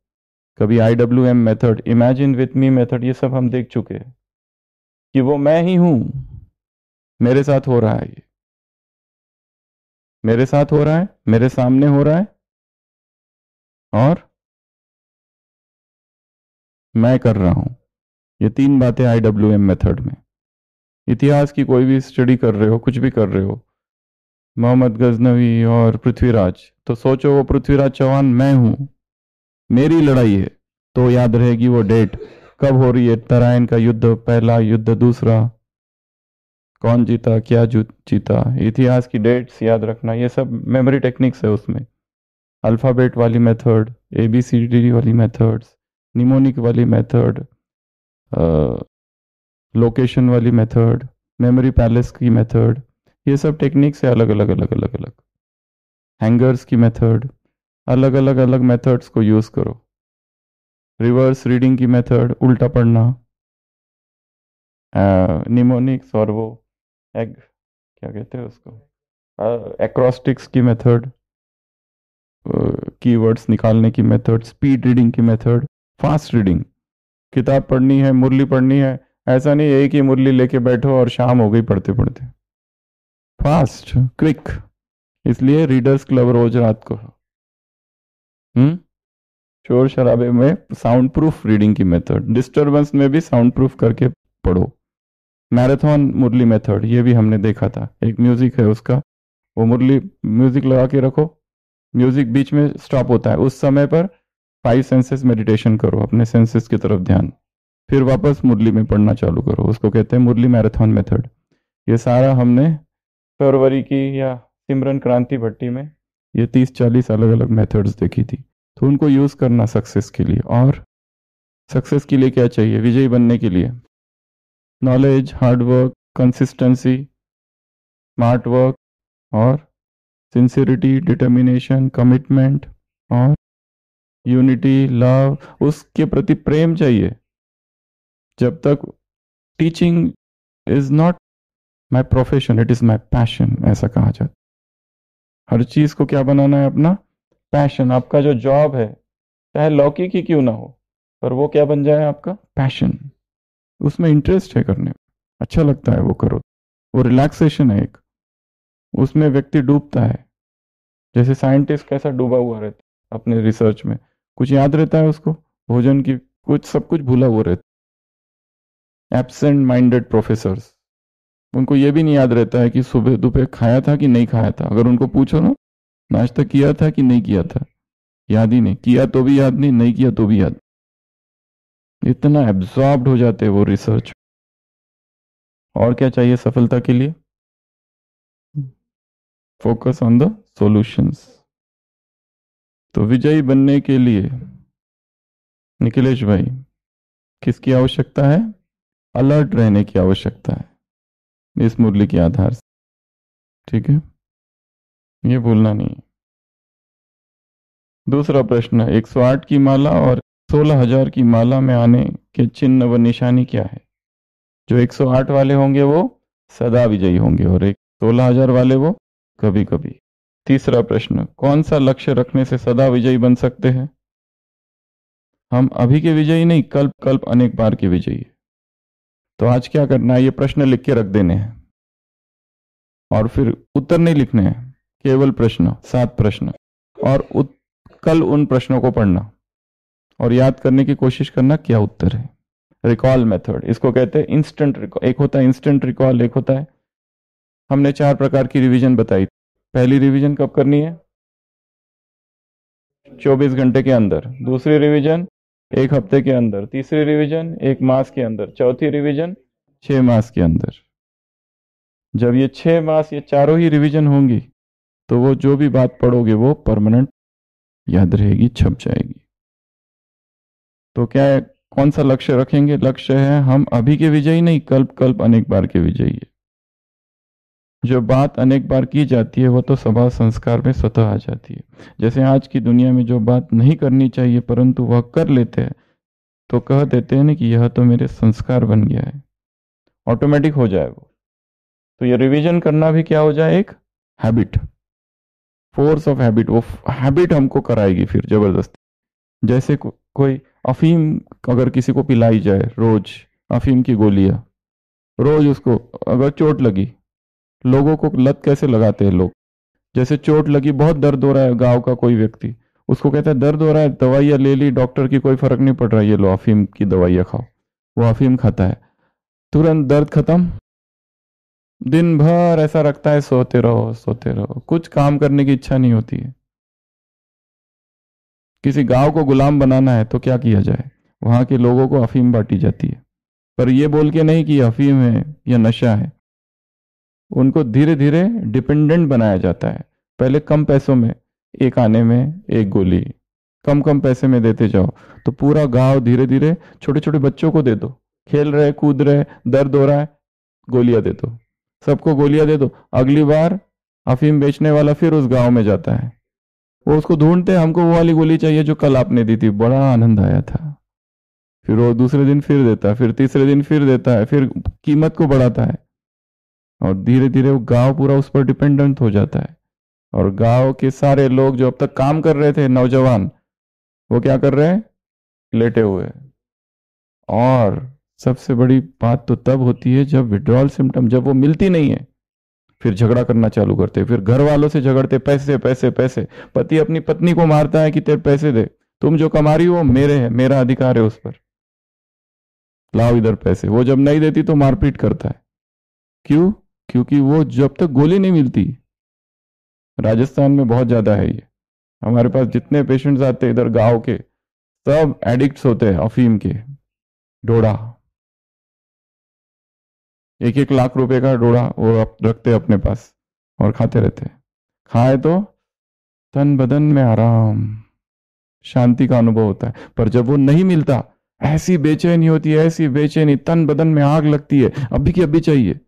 B: कभी IWM method, imagine with me method, ये सब हम देख चुके हैं कि वो मैं ही हूं, मेरे साथ हो रहा है, ये मेरे साथ हो रहा है, मेरे सामने हो रहा है, और मैं कर रहा हूं। ये 3 बातें IWM मेथड में। इतिहास की कोई भी स्टडी कर रहे हो, कुछ भी कर रहे हो, मोहम्मद गजनवी और पृथ्वीराज, तो सोचो वो पृथ्वीराज चौहान मैं हूं, मेरी लड़ाई है, तो याद रहेगी वो डेट कब हो रही है, तराइन का युद्ध, पहला युद्ध, दूसरा, कौन जीता, क्या जीता, इतिहास की डेट्स याद रखना, ये सब मेमोरी टेक्निक्स है उसमें। अल्फाबेट वाली मेथड, ABCD वाली मेथड्स, निमोनिक वाली मेथड, लोकेशन वाली मेथड, मेमोरी पैलेस की मेथड, ये सब टेक्निक्स है अलग अलग अलग अलग अलग। हैंगर्स की मेथड, अलग अलग अलग मेथड्स को यूज करो। रिवर्स रीडिंग की मेथड, उल्टा पढ़ना, निमोनिक्स और वो क्या कहते हैं उसको, एक्रोस्टिक्स की मेथड, कीवर्ड्स निकालने की मेथड, स्पीड रीडिंग की मेथड, फास्ट रीडिंग। किताब पढ़नी है, मुरली पढ़नी है, ऐसा नहीं एक ही मुरली लेके बैठो और शाम हो गई पढ़ते पढ़ते, फास्ट क्विक। इसलिए रीडर्स क्लब रोज रात को, शोर शराबे में साउंड प्रूफ रीडिंग की मेथड, डिस्टरबेंस में भी साउंड प्रूफ करके पढ़ो। मैराथन मुरली मेथड, ये भी हमने देखा था, एक म्यूजिक है उसका, वो मुरली म्यूजिक लगा के रखो, म्यूजिक बीच में स्टॉप होता है, उस समय पर 5 सेंसेस मेडिटेशन करो, अपने सेंसेस की तरफ ध्यान, फिर वापस मुरली में पढ़ना चालू करो, उसको कहते हैं मुरली मैराथन मेथड। ये सारा हमने फरवरी की या सिमरन क्रांति भट्टी में ये 30-40 अलग अलग मेथड्स देखी थी, तो उनको यूज करना सक्सेस के लिए। और सक्सेस के लिए क्या चाहिए, विजयी बनने के लिए knowledge, hard work, consistency, smart work, और सिंसियरिटी, डिटर्मिनेशन, कमिटमेंट, और यूनिटी, लव, उसके प्रति प्रेम चाहिए। जब तक teaching is not my profession, it is my passion, ऐसा कहा जाता। हर चीज को क्या बनाना है, अपना पैशन। आपका जो जॉब है चाहे लौकिक ही क्यों ना हो, पर वो क्या बन जाए, आपका पैशन, उसमें इंटरेस्ट है करने में, अच्छा लगता है वो करो, वो रिलैक्सेशन है एक, उसमें व्यक्ति डूबता है। जैसे साइंटिस्ट कैसा डूबा हुआ रहता है अपने रिसर्च में, कुछ याद रहता है उसको, भोजन की कुछ, सब कुछ भूला हुआ रहता। एब्सेंट माइंडेड प्रोफेसर्स, उनको ये भी नहीं याद रहता है कि सुबह दोपहर खाया था कि नहीं खाया था। अगर उनको पूछो ना, नाश्ता किया था कि नहीं किया था, याद ही नहीं, किया तो भी याद नहीं, नहीं किया तो भी याद। इतना एब्जॉर्ब्ड हो जाते हैं वो रिसर्च। और क्या चाहिए सफलता के लिए, फोकस ऑन द सॉल्यूशंस। तो विजयी बनने के लिए निखिलेश भाई किसकी आवश्यकता है, अलर्ट रहने की आवश्यकता है इस मुरली के आधार से, ठीक है, ये भूलना नहीं। दूसरा प्रश्न, 108 की माला और 16,000 की माला में आने के चिन्ह व निशानी क्या है। जो 108 वाले होंगे वो सदा विजयी होंगे, और 16,000 वाले वो कभी कभी। तीसरा प्रश्न, कौन सा लक्ष्य रखने से सदा विजयी बन सकते हैं। हम अभी के विजयी नहीं, कल्प कल्प अनेक बार के विजयी। तो आज क्या करना है, ये प्रश्न लिख के रख देने हैं, और फिर उत्तर नहीं लिखने हैं, केवल प्रश्न, 7 प्रश्न, और कल उन प्रश्नों को पढ़ना और याद करने की कोशिश करना क्या उत्तर है। रिकॉल मेथड, इसको कहते हैं इंस्टेंट रिकॉल। एक होता है इंस्टेंट रिकॉल, एक होता है, हमने 4 प्रकार की रिवीजन बताई। पहली रिवीजन कब करनी है? 24 घंटे के अंदर। दूसरी रिवीजन 1 हफ्ते के अंदर। तीसरी रिवीजन 1 मास के अंदर। चौथी रिवीजन 6 मास के अंदर। जब ये 6 मास ये चारों ही रिवीजन होंगी तो वो जो भी बात पढ़ोगे वो परमानेंट याद रहेगी, छप जाएगी। तो क्या है, कौन सा लक्ष्य रखेंगे? लक्ष्य है हम अभी के विजयी नहीं, कल्प कल्प अनेक बार के विजयी है। जो बात अनेक बार की जाती है वो तो स्वभाव संस्कार में स्वतः आ जाती है। जैसे आज की दुनिया में जो बात नहीं करनी चाहिए परंतु वह कर लेते हैं, तो कह देते हैं ना कि यह तो मेरे संस्कार बन गया है, ऑटोमेटिक हो जाए वो। तो ये रिवीजन करना भी क्या हो जाए, एक हैबिट, फोर्स ऑफ हैबिट। वो हैबिट हमको कराएगी फिर जबरदस्ती। जैसे कोई अफीम अगर किसी को पिलाई जाए, रोज अफीम की गोलियां, रोज उसको अगर चोट लगी, लोगों को लत कैसे लगाते हैं लोग, जैसे चोट लगी, बहुत दर्द हो रहा है, गांव का कोई व्यक्ति, उसको कहता है दर्द हो रहा है, दवाइयां ले ली डॉक्टर की, कोई फर्क नहीं पड़ रहा, ये लो अफीम की दवाइयां खाओ। वो अफीम खाता है, तुरंत दर्द खत्म। दिन भर ऐसा रखता है, सोते रहो सोते रहो, कुछ काम करने की इच्छा नहीं होती है। किसी गांव को गुलाम बनाना है तो क्या किया जाए, वहां के लोगों को अफीम बांटी जाती है, पर ये बोल के नहीं कि अफीम है या नशा है। उनको धीरे धीरे डिपेंडेंट बनाया जाता है। पहले कम पैसों में, एक आने में एक गोली, कम कम पैसे में देते जाओ, तो पूरा गांव धीरे धीरे, छोटे छोटे बच्चों को दे दो, खेल रहे कूद रहे, दर्द हो रहा है, गोलियां दे दो, सबको गोलियां दे दो। अगली बार अफीम बेचने वाला फिर उस गांव में जाता है, वो उसको ढूंढते, हमको वो वाली गोली चाहिए जो कल आपने दी थी, बड़ा आनंद आया था। फिर वो दूसरे दिन फिर देता है, फिर तीसरे दिन फिर देता है, फिर कीमत को बढ़ाता है, और धीरे धीरे वो गांव पूरा उस पर डिपेंडेंट हो जाता है। और गांव के सारे लोग जो अब तक काम कर रहे थे, नौजवान, वो क्या कर रहे हैं, लेटे हुए हैं। और सबसे बड़ी बात तो तब होती है जब विड्रॉल सिम्टम, जब वो मिलती नहीं है, फिर झगड़ा करना चालू करते, फिर घर वालों से झगड़ते, पैसे पैसे पैसे। पति अपनी पत्नी को मारता है कि तेरे पैसे दे, तुम जो कमा रही हो वो मेरे है, मेरा अधिकार है उस पर, लाओ इधर पैसे। वो जब नहीं देती तो मारपीट करता है। क्यों? क्योंकि वो जब तक गोली नहीं मिलती, राजस्थान में बहुत ज्यादा है ये, हमारे पास जितने पेशेंट्स आते हैं इधर गांव के, सब एडिक्ट्स होते हैं अफीम के। डोडा, 1-1 लाख रुपए का डोडा वो रखते अपने पास और खाते रहते। खाए तो तन बदन में आराम, शांति का अनुभव होता है। पर जब वो नहीं मिलता, ऐसी बेचैनी होती है, ऐसी बेचैनी, तन बदन में आग लगती है, अभी की अभी चाहिए।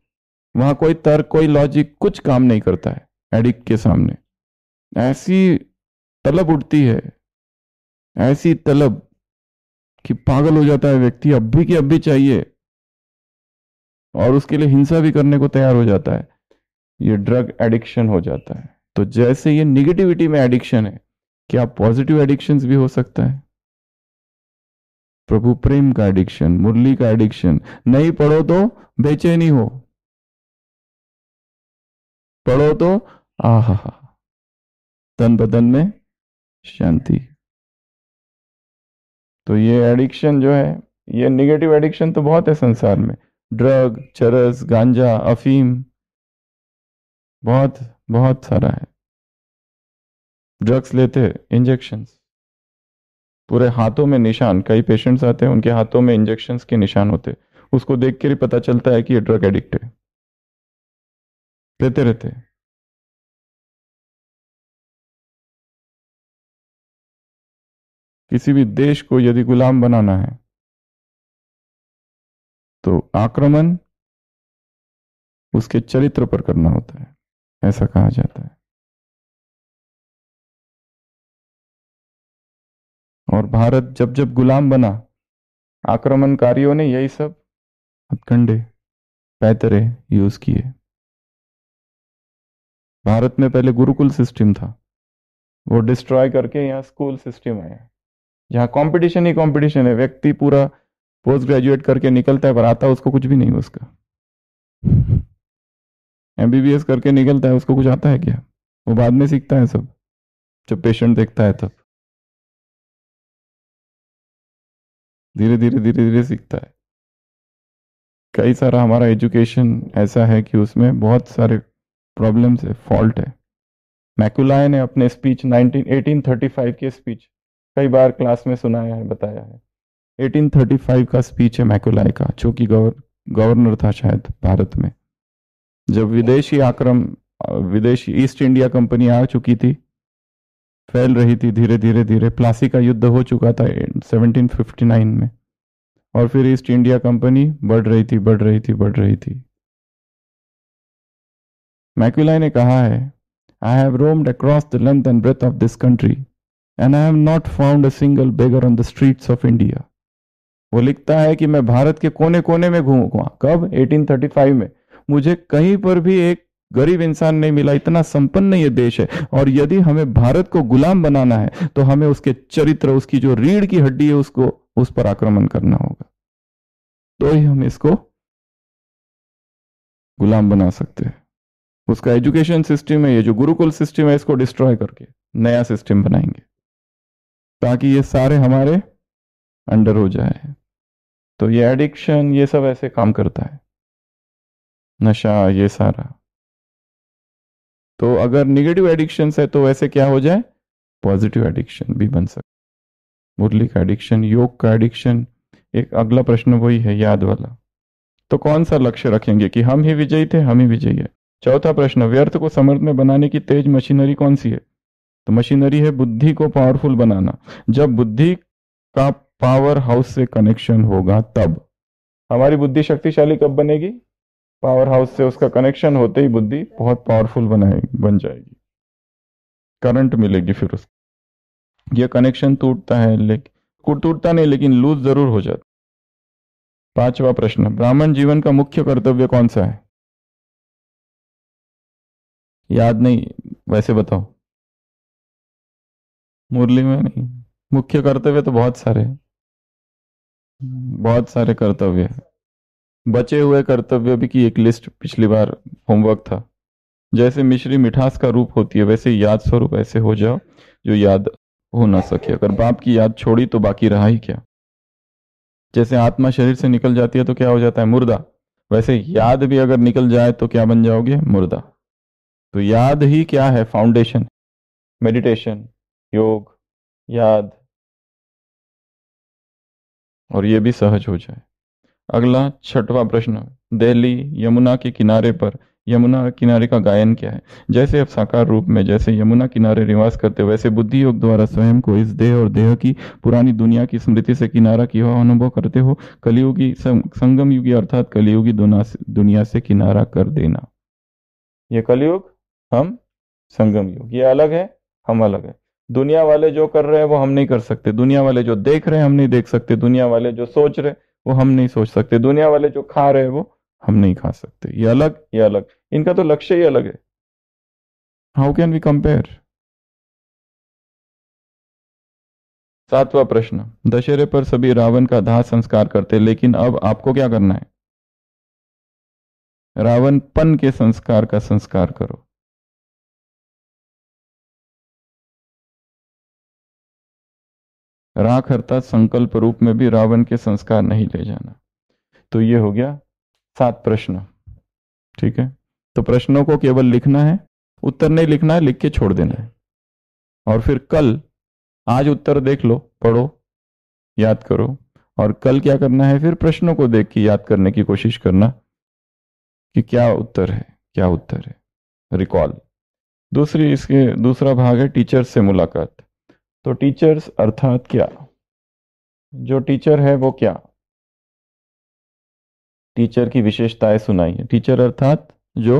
B: वहां कोई तर्क, कोई लॉजिक, कुछ काम नहीं करता है एडिक्ट के सामने। ऐसी तलब उठती है, ऐसी तलब कि पागल हो जाता है व्यक्ति, अभी की अभी चाहिए, और उसके लिए हिंसा भी करने को तैयार हो जाता है। ये ड्रग एडिक्शन हो जाता है। तो जैसे ये निगेटिविटी में एडिक्शन है, क्या पॉजिटिव एडिक्शंस भी हो सकता है? प्रभु प्रेम का एडिक्शन, मुरली का एडिक्शन, नहीं पढ़ो तो बेचैनी हो, पढ़ो तो आहा, तन बदन में शांति। तो ये एडिक्शन जो है, ये निगेटिव एडिक्शन तो बहुत है संसार में, ड्रग, चरस, गांजा, अफीम, बहुत बहुत सारा है। ड्रग्स लेते, इंजेक्शंस, पूरे हाथों में निशान, कई पेशेंट्स आते हैं उनके हाथों में इंजेक्शंस के निशान होते, उसको देख कर ही पता चलता है कि ये ड्रग एडिक्ट है, लेते रहते। किसी भी देश को यदि गुलाम बनाना है तो आक्रमण उसके चरित्र पर करना होता है, ऐसा कहा जाता है। और भारत जब जब गुलाम बना, आक्रमणकारियों ने यही सब हथकंडे, पैतरे यूज किए। भारत में पहले गुरुकुल सिस्टम था, वो डिस्ट्रॉय करके यहाँ स्कूल सिस्टम आया, जहाँ कंपटीशन ही कंपटीशन है। व्यक्ति पूरा पोस्ट ग्रेजुएट करके निकलता है पर आता उसको कुछ भी नहीं उसका। एमबीबीएस करके निकलता है, उसको कुछ आता है क्या? वो बाद में सीखता है सब, जब पेशेंट देखता है तब धीरे धीरे धीरे धीरे सीखता है। कई सारा हमारा एजुकेशन ऐसा है कि उसमें बहुत सारे प्रॉब्लम्स है, फॉल्ट है। मैकुलाय ने अपने स्पीच 1835 के स्पीच कई बार क्लास में सुनाया है, बताया है। 1835 का स्पीच है मैकुलाय का, जो कि गवर्नर था शायद भारत में, जब विदेशी ईस्ट इंडिया कंपनी आ चुकी थी, फैल रही थी धीरे धीरे धीरे। प्लासी का युद्ध हो चुका था 1759 में, और फिर ईस्ट इंडिया कंपनी बढ़ रही थी। मैकुलाय ने कहा है, I have roamed across the length and breadth of this country and I have not found a single beggar on the streets of India. वो लिखता है कि मैं भारत के कोने कोने में घूमा। कब? 1835 में। मुझे कहीं पर भी एक गरीब इंसान नहीं मिला, इतना संपन्न ये देश है। और यदि हमें भारत को गुलाम बनाना है तो हमें उसके चरित्र, उसकी जो रीढ़ की हड्डी है, उसको उस पर आक्रमण करना होगा, तो ही हम इसको गुलाम बना सकते हैं। उसका एजुकेशन सिस्टम है, ये जो गुरुकुल सिस्टम है, इसको डिस्ट्रॉय करके नया सिस्टम बनाएंगे ताकि ये सारे हमारे अंडर हो जाए। तो ये एडिक्शन, ये सब ऐसे काम करता है, नशा, ये सारा। तो अगर निगेटिव एडिक्शन है तो वैसे क्या हो जाए, पॉजिटिव एडिक्शन भी बन सकता। मुरली का एडिक्शन, योग का एडिक्शन। एक अगला प्रश्न वही है, याद वाला। तो कौन सा लक्ष्य रखेंगे कि हम ही विजयी थे, हम ही विजयी है। चौथा प्रश्न, व्यर्थ को समर्थ में बनाने की तेज मशीनरी कौन सी है? तो मशीनरी है बुद्धि को पावरफुल बनाना। जब बुद्धि का पावर हाउस से कनेक्शन होगा तब हमारी बुद्धि शक्तिशाली कब बनेगी? पावर हाउस से उसका कनेक्शन होते ही बुद्धि बहुत पावरफुल बन जाएगी, करंट मिलेगी फिर उसको। यह कनेक्शन टूटता है, लेकिन टूटता नहीं, लेकिन लूज जरूर हो जाता। पांचवा प्रश्न, ब्राह्मण जीवन का मुख्य कर्तव्य कौन सा है? याद नहीं, वैसे बताओ। मुरली में नहीं, मुख्य कर्तव्य तो बहुत सारे हैं, बहुत सारे कर्तव्य है। बचे हुए कर्तव्य भी की एक लिस्ट पिछली बार होमवर्क था। जैसे मिश्री मिठास का रूप होती है, वैसे याद स्वरूप ऐसे हो जाओ जो याद हो ना सके। अगर बाप की याद छोड़ी तो बाकी रहा ही क्या। जैसे आत्मा शरीर से निकल जाती है तो क्या हो जाता है, मुर्दा। वैसे याद भी अगर निकल जाए तो क्या बन जाओगे, मुर्दा। तो याद ही क्या है, फाउंडेशन। मेडिटेशन, योग, याद, और ये भी सहज हो जाए। अगला छठवां प्रश्न, दिल्ली यमुना के किनारे पर यमुना किनारे का गायन क्या है? जैसे अब साकार रूप में जैसे यमुना किनारे निवास करते, वैसे बुद्धि योग द्वारा स्वयं को इस देह और देह की पुरानी दुनिया की स्मृति से किनारा किया हुआ अनुभव करते हो। कलियुगी संगम युगी अर्थात कलियुगी दुनिया से किनारा कर देना। ये कलयुग, हम संगम युग। ये अलग है, हम अलग है। दुनिया वाले जो कर रहे हैं वो हम नहीं कर सकते, दुनिया वाले जो देख रहे हैं हम नहीं देख सकते, दुनिया वाले जो सोच रहे वो हम नहीं सोच सकते, दुनिया वाले जो खा रहे हैं वो हम नहीं खा सकते। ये अलग, ये अलग, इनका तो लक्ष्य ही अलग है। How can we compare? सातवां प्रश्न, दशहरे पर सभी रावण का दाह संस्कार करते, लेकिन अब आपको क्या करना है? रावणपन के संस्कार का संस्कार करो। राख अर्थात संकल्प रूप में भी रावण के संस्कार नहीं ले जाना। तो ये हो गया 7 प्रश्न, ठीक है। तो प्रश्नों को केवल लिखना है, उत्तर नहीं लिखना है, लिख के छोड़ देना है। और फिर कल, आज उत्तर देख लो, पढ़ो, याद करो, और कल क्या करना है, फिर प्रश्नों को देख के याद करने की कोशिश करना कि क्या उत्तर है, क्या उत्तर है, रिकॉल। दूसरा भाग है टीचर से मुलाकात। तो टीचर्स अर्थात क्या? जो टीचर है वो क्या, टीचर की विशेषताएं सुनाइए। टीचर अर्थात जो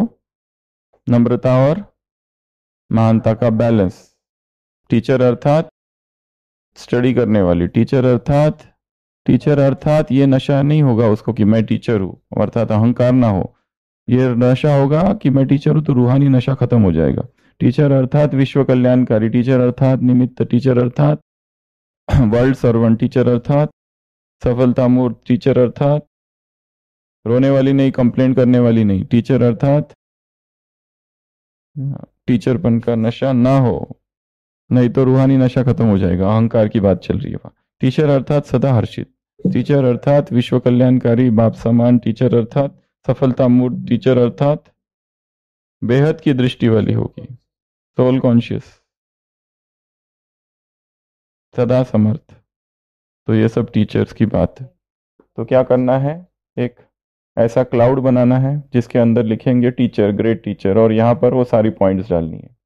B: नम्रता और महानता का बैलेंस। टीचर अर्थात स्टडी करने वाली। टीचर अर्थात ये नशा नहीं होगा उसको कि मैं टीचर हूं, अर्थात अहंकार ना हो। ये नशा होगा कि मैं टीचर हूं तो रूहानी नशा खत्म हो जाएगा। टीचर अर्थात विश्व कल्याणकारी। टीचर अर्थात निमित्त। टीचर अर्थात वर्ल्ड सर्वेंट। टीचर अर्थात सफलता मूर्त। टीचर अर्थात रोने वाली नहीं, कंप्लेंट करने वाली नहीं। टीचर अर्थात टीचरपन का नशा ना हो, नहीं तो रूहानी नशा खत्म हो जाएगा, अहंकार की बात चल रही है वहां। टीचर अर्थात सदा हर्षित। टीचर अर्थात विश्व कल्याणकारी बाप समान टीचर अर्थात सफलता मूर्त टीचर अर्थात बेहद की दृष्टि वाली होगी, सोल कॉन्शियस, सदा समर्थ। तो ये सब टीचर्स की बात है। तो क्या करना है, एक ऐसा क्लाउड बनाना है जिसके अंदर लिखेंगे टीचर, ग्रेट टीचर, और यहाँ पर वो सारी पॉइंट्स डालनी है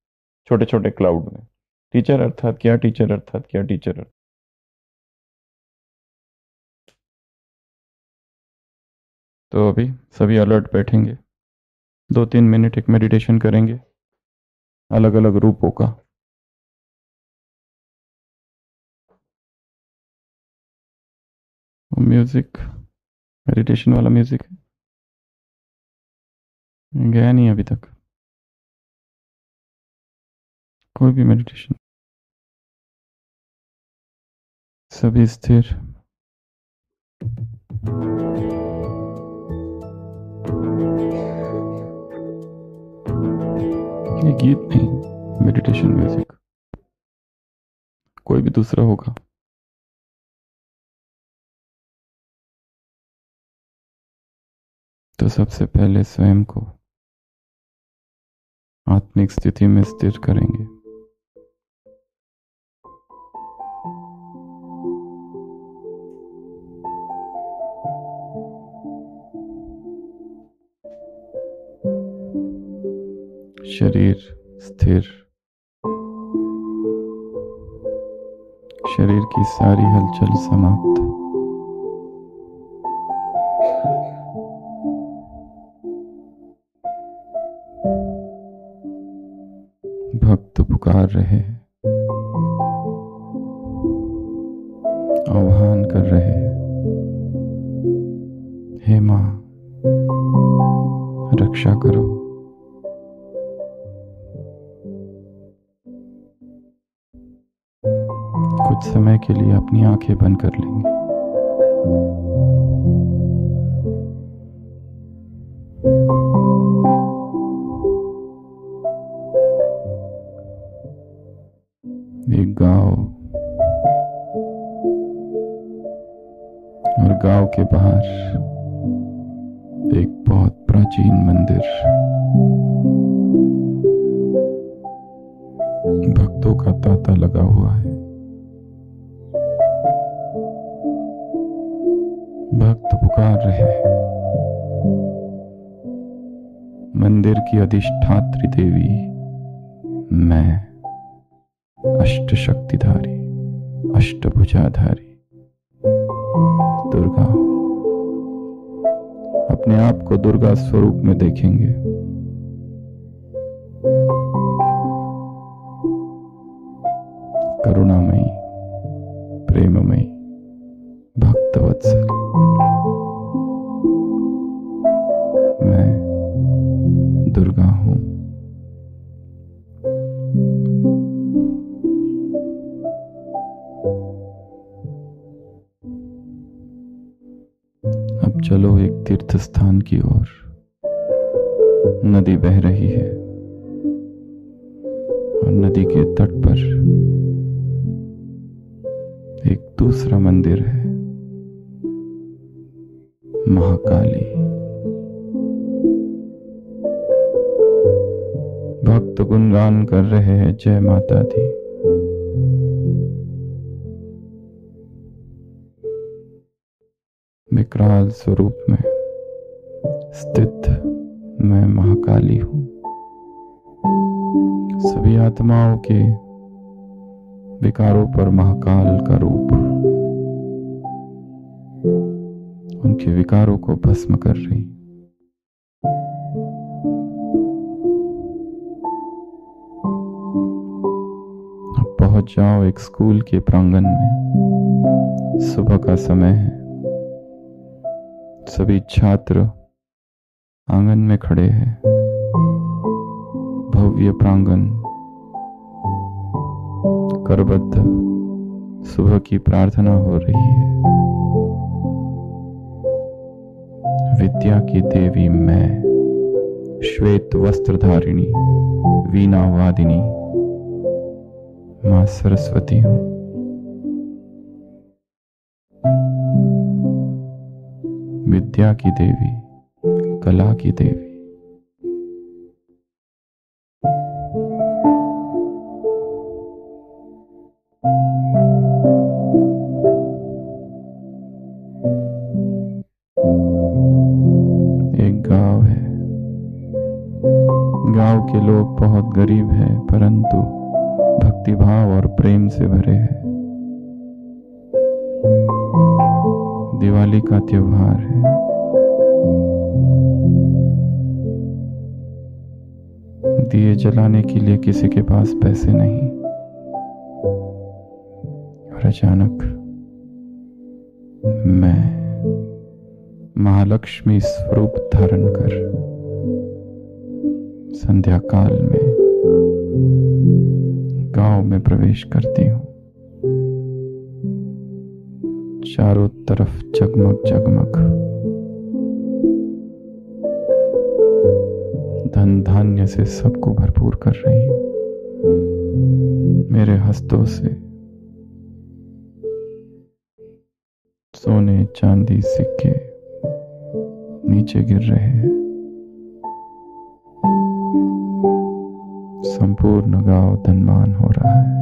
B: छोटे छोटे क्लाउड में। टीचर अर्थात क्या, टीचर अर्थात क्या, टीचर अर्थात। तो अभी सभी अलर्ट बैठेंगे, 2-3 मिनट एक मेडिटेशन करेंगे अलग अलग रूपों का। म्यूजिक, मेडिटेशन वाला म्यूजिक है, गया नहीं अभी तक कोई भी मेडिटेशन। सभी स्थिर, ये गीत नहीं, मेडिटेशन म्यूजिक, कोई भी दूसरा होगा। तो सबसे पहले स्वयं को आत्मिक स्थिति में स्थिर करेंगे। शरीर स्थिर, शरीर की सारी हलचल समाप्त। भक्त पुकार रहे हैं, आह्वान कर रहे हैं, हे मां रक्षा करो। कुछ समय के लिए अपनी आंखें बंद कर लेंगे। एक गांव और गांव के बाहर एक बहुत प्राचीन मंदिर, भक्तों का तांता लगा हुआ है। भक्त पुकार रहे हैं, मंदिर की अधिष्ठात्री देवी मैं, अष्ट शक्तिधारी अष्टभुजाधारी दुर्गा। अपने आप को दुर्गा स्वरूप में देखेंगे। करुणामयी, प्रेममयी, भक्तवत्सल मैं दुर्गा हूं। अब चलो एक तीर्थ स्थान की ओर। नदी बह रही है और नदी के तट पर एक दूसरा मंदिर है, महाकाली। भक्त गुणगान कर रहे हैं, जय माता दी। विकराल स्वरूप में स्थित मैं महाकाली हूं। सभी आत्माओं के विकारों पर महाकाल का रूप उनके विकारों को भस्म कर रही। अब पहुंच जाओ एक स्कूल के प्रांगण में। सुबह का समय है, सभी छात्र आंगन में खड़े हैं। भव्य प्रांगण, करबद्ध सुबह की प्रार्थना हो रही है। विद्या की देवी मैं, श्वेत वस्त्रधारिणी वीणा वादिनी मां सरस्वती हूं। विद्या की देवी, कला की देवी। एक गांव है। गांव के लोग बहुत गरीब हैं, परंतु भक्तिभाव और प्रेम से भरे हैं। दिवाली का त्योहार है। दिए जलाने के लिए किसी के पास पैसे नहीं, और अचानक मैं महालक्ष्मी स्वरूप धारण कर संध्या काल में गांव में प्रवेश करती हूँ। चारों तरफ जगमग जगमग धन धान्य से सबको भरपूर कर रही हूँ। मेरे हस्तों से सोने चांदी सिक्के नीचे गिर रहे हैं। संपूर्ण गांव धनवान हो रहा है।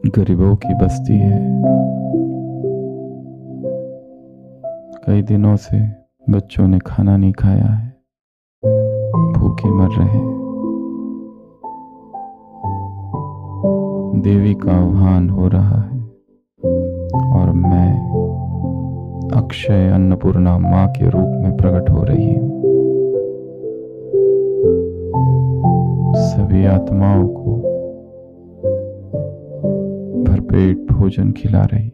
B: गरीबों की बस्ती है। कई दिनों से बच्चों ने खाना नहीं खाया है, भूखे मर रहे हैं। देवी का आह्वान हो रहा है और मैं अक्षय अन्नपूर्णा मां के रूप में प्रकट हो रही हूँ। सभी आत्माओं को भरपेट भोजन खिला रही।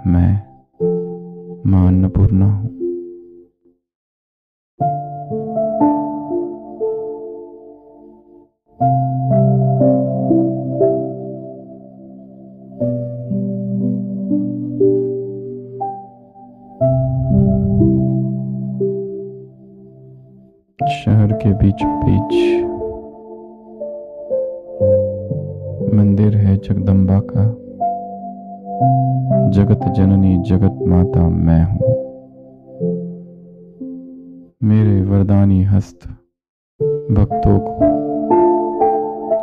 B: मैं मां अन्नपूर्णा हूं। शहर के बीच बीच मंदिर है जगदम्बा का। जगत जननी जगत माता मैं हूं। मेरे वरदानी हस्त भक्तों को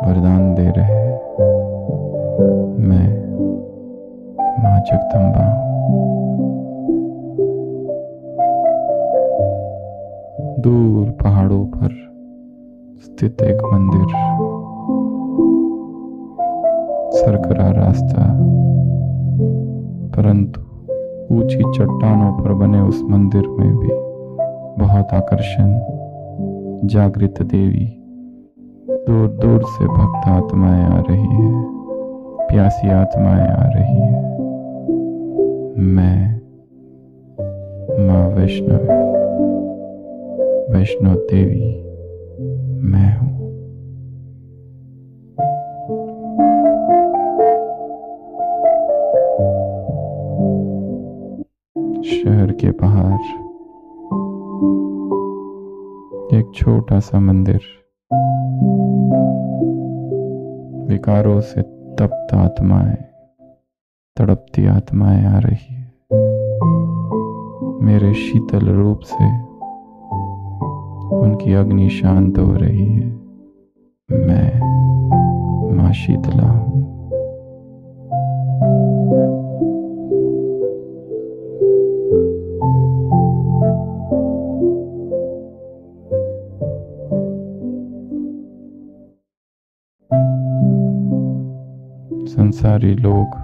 B: वरदान दे रहे हैं। मैं मां जगदम्बा हूं। दूर पहाड़ों पर स्थित एक मंदिर, सरकरा रास्ता, परंतु ऊंची चट्टानों पर बने उस मंदिर में भी बहुत आकर्षण। जागृत देवी, दूर दूर से भक्त आत्माएं आ रही है, प्यासी आत्माएं आ रही है। मैं मां वैष्णो देवी मैं हूं। शहर के बाहर एक छोटा सा मंदिर, विकारों से तप्त आत्माएं, तड़पती आत्माएं आ रही है। मेरे शीतल रूप से उनकी अग्नि शांत हो रही है। मैं मां शीतला हूं। संसारी लोग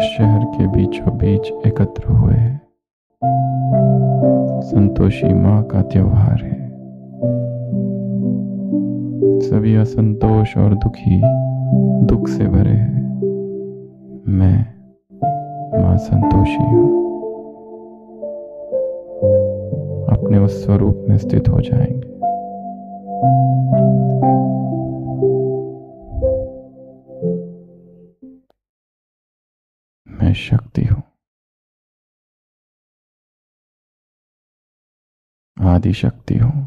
B: शहर के बीचों बीच एकत्र हुए हैं। संतोषी मां का त्योहार है। सभी असंतोष और दुखी दुख से भरे हैं। मैं मां संतोषी हूं। अपने उस स्वरूप में स्थित हो जाएंगे। मैं शक्ति हूं, आदि शक्ति हूं,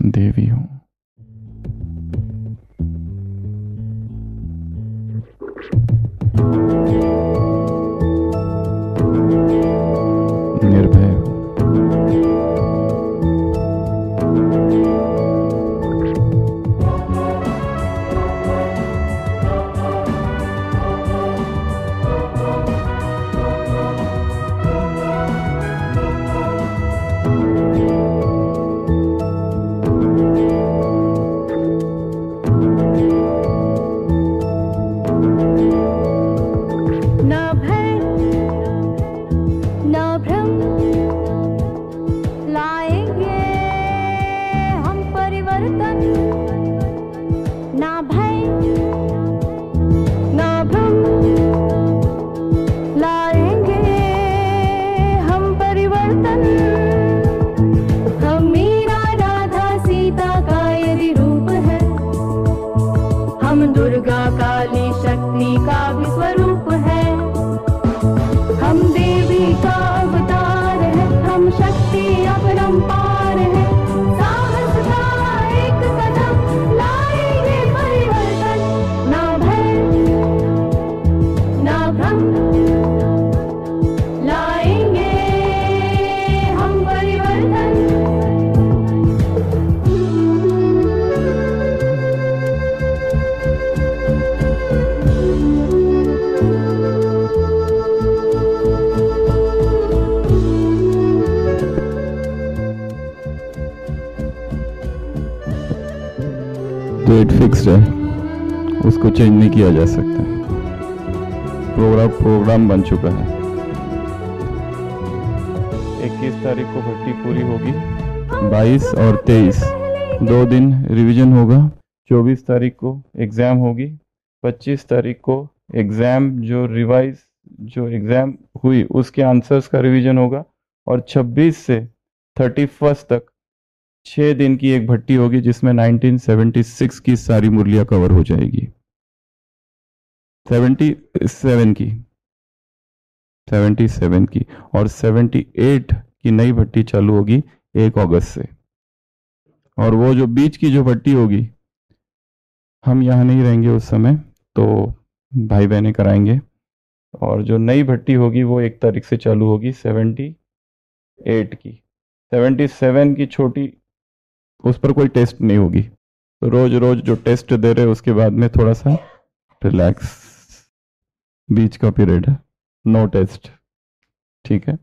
B: देवी हूं। निर्भय हूं।
C: ना भय ना भ्रम लाएंगे हम परिवर्तन। ना भय ना भ्रम लाएंगे हम परिवर्तन। हम मीरा राधा सीता का यदि रूप है, हम दुर्गा काली शक्ति का भी स्वरूप है। हम देवी का अवतार है, हम शक्ति अपरंपार है। साहस का एक कदम लाएंगे परिवर्तन। ना भय ना भ्रम लाएंगे हम परिवर्तन।
B: डेट फिक्स्ड है, उसको चेंज नहीं किया जा सकता। प्रोग्राम बन चुका है। 21 तारीख को भर्ती पूरी होगी, 22 और 23 2 दिन रिवीजन होगा। 24 तारीख को एग्ज़ाम होगी। 25 तारीख को एग्ज़ाम जो एग्ज़ाम हुई उसके आंसर्स का रिवीजन होगा। और 26 से 31 तक 6 दिन की एक भट्टी होगी जिसमें 1976 की सारी मुरलियां कवर हो जाएगी। 77 की और 78 की नई भट्टी चालू होगी 1 अगस्त से। और वो जो बीच की जो भट्टी होगी, हम यहाँ नहीं रहेंगे उस समय, तो भाई बहनें कराएंगे। और जो नई भट्टी होगी वो 1 तारीख से चालू होगी 78 की। 77 की छोटी, उस पर कोई टेस्ट नहीं होगी, तो रोज रोज जो टेस्ट दे रहे उसके बाद में थोड़ा सा रिलैक्स, बीच का पीरियड है, नो टेस्ट, ठीक है।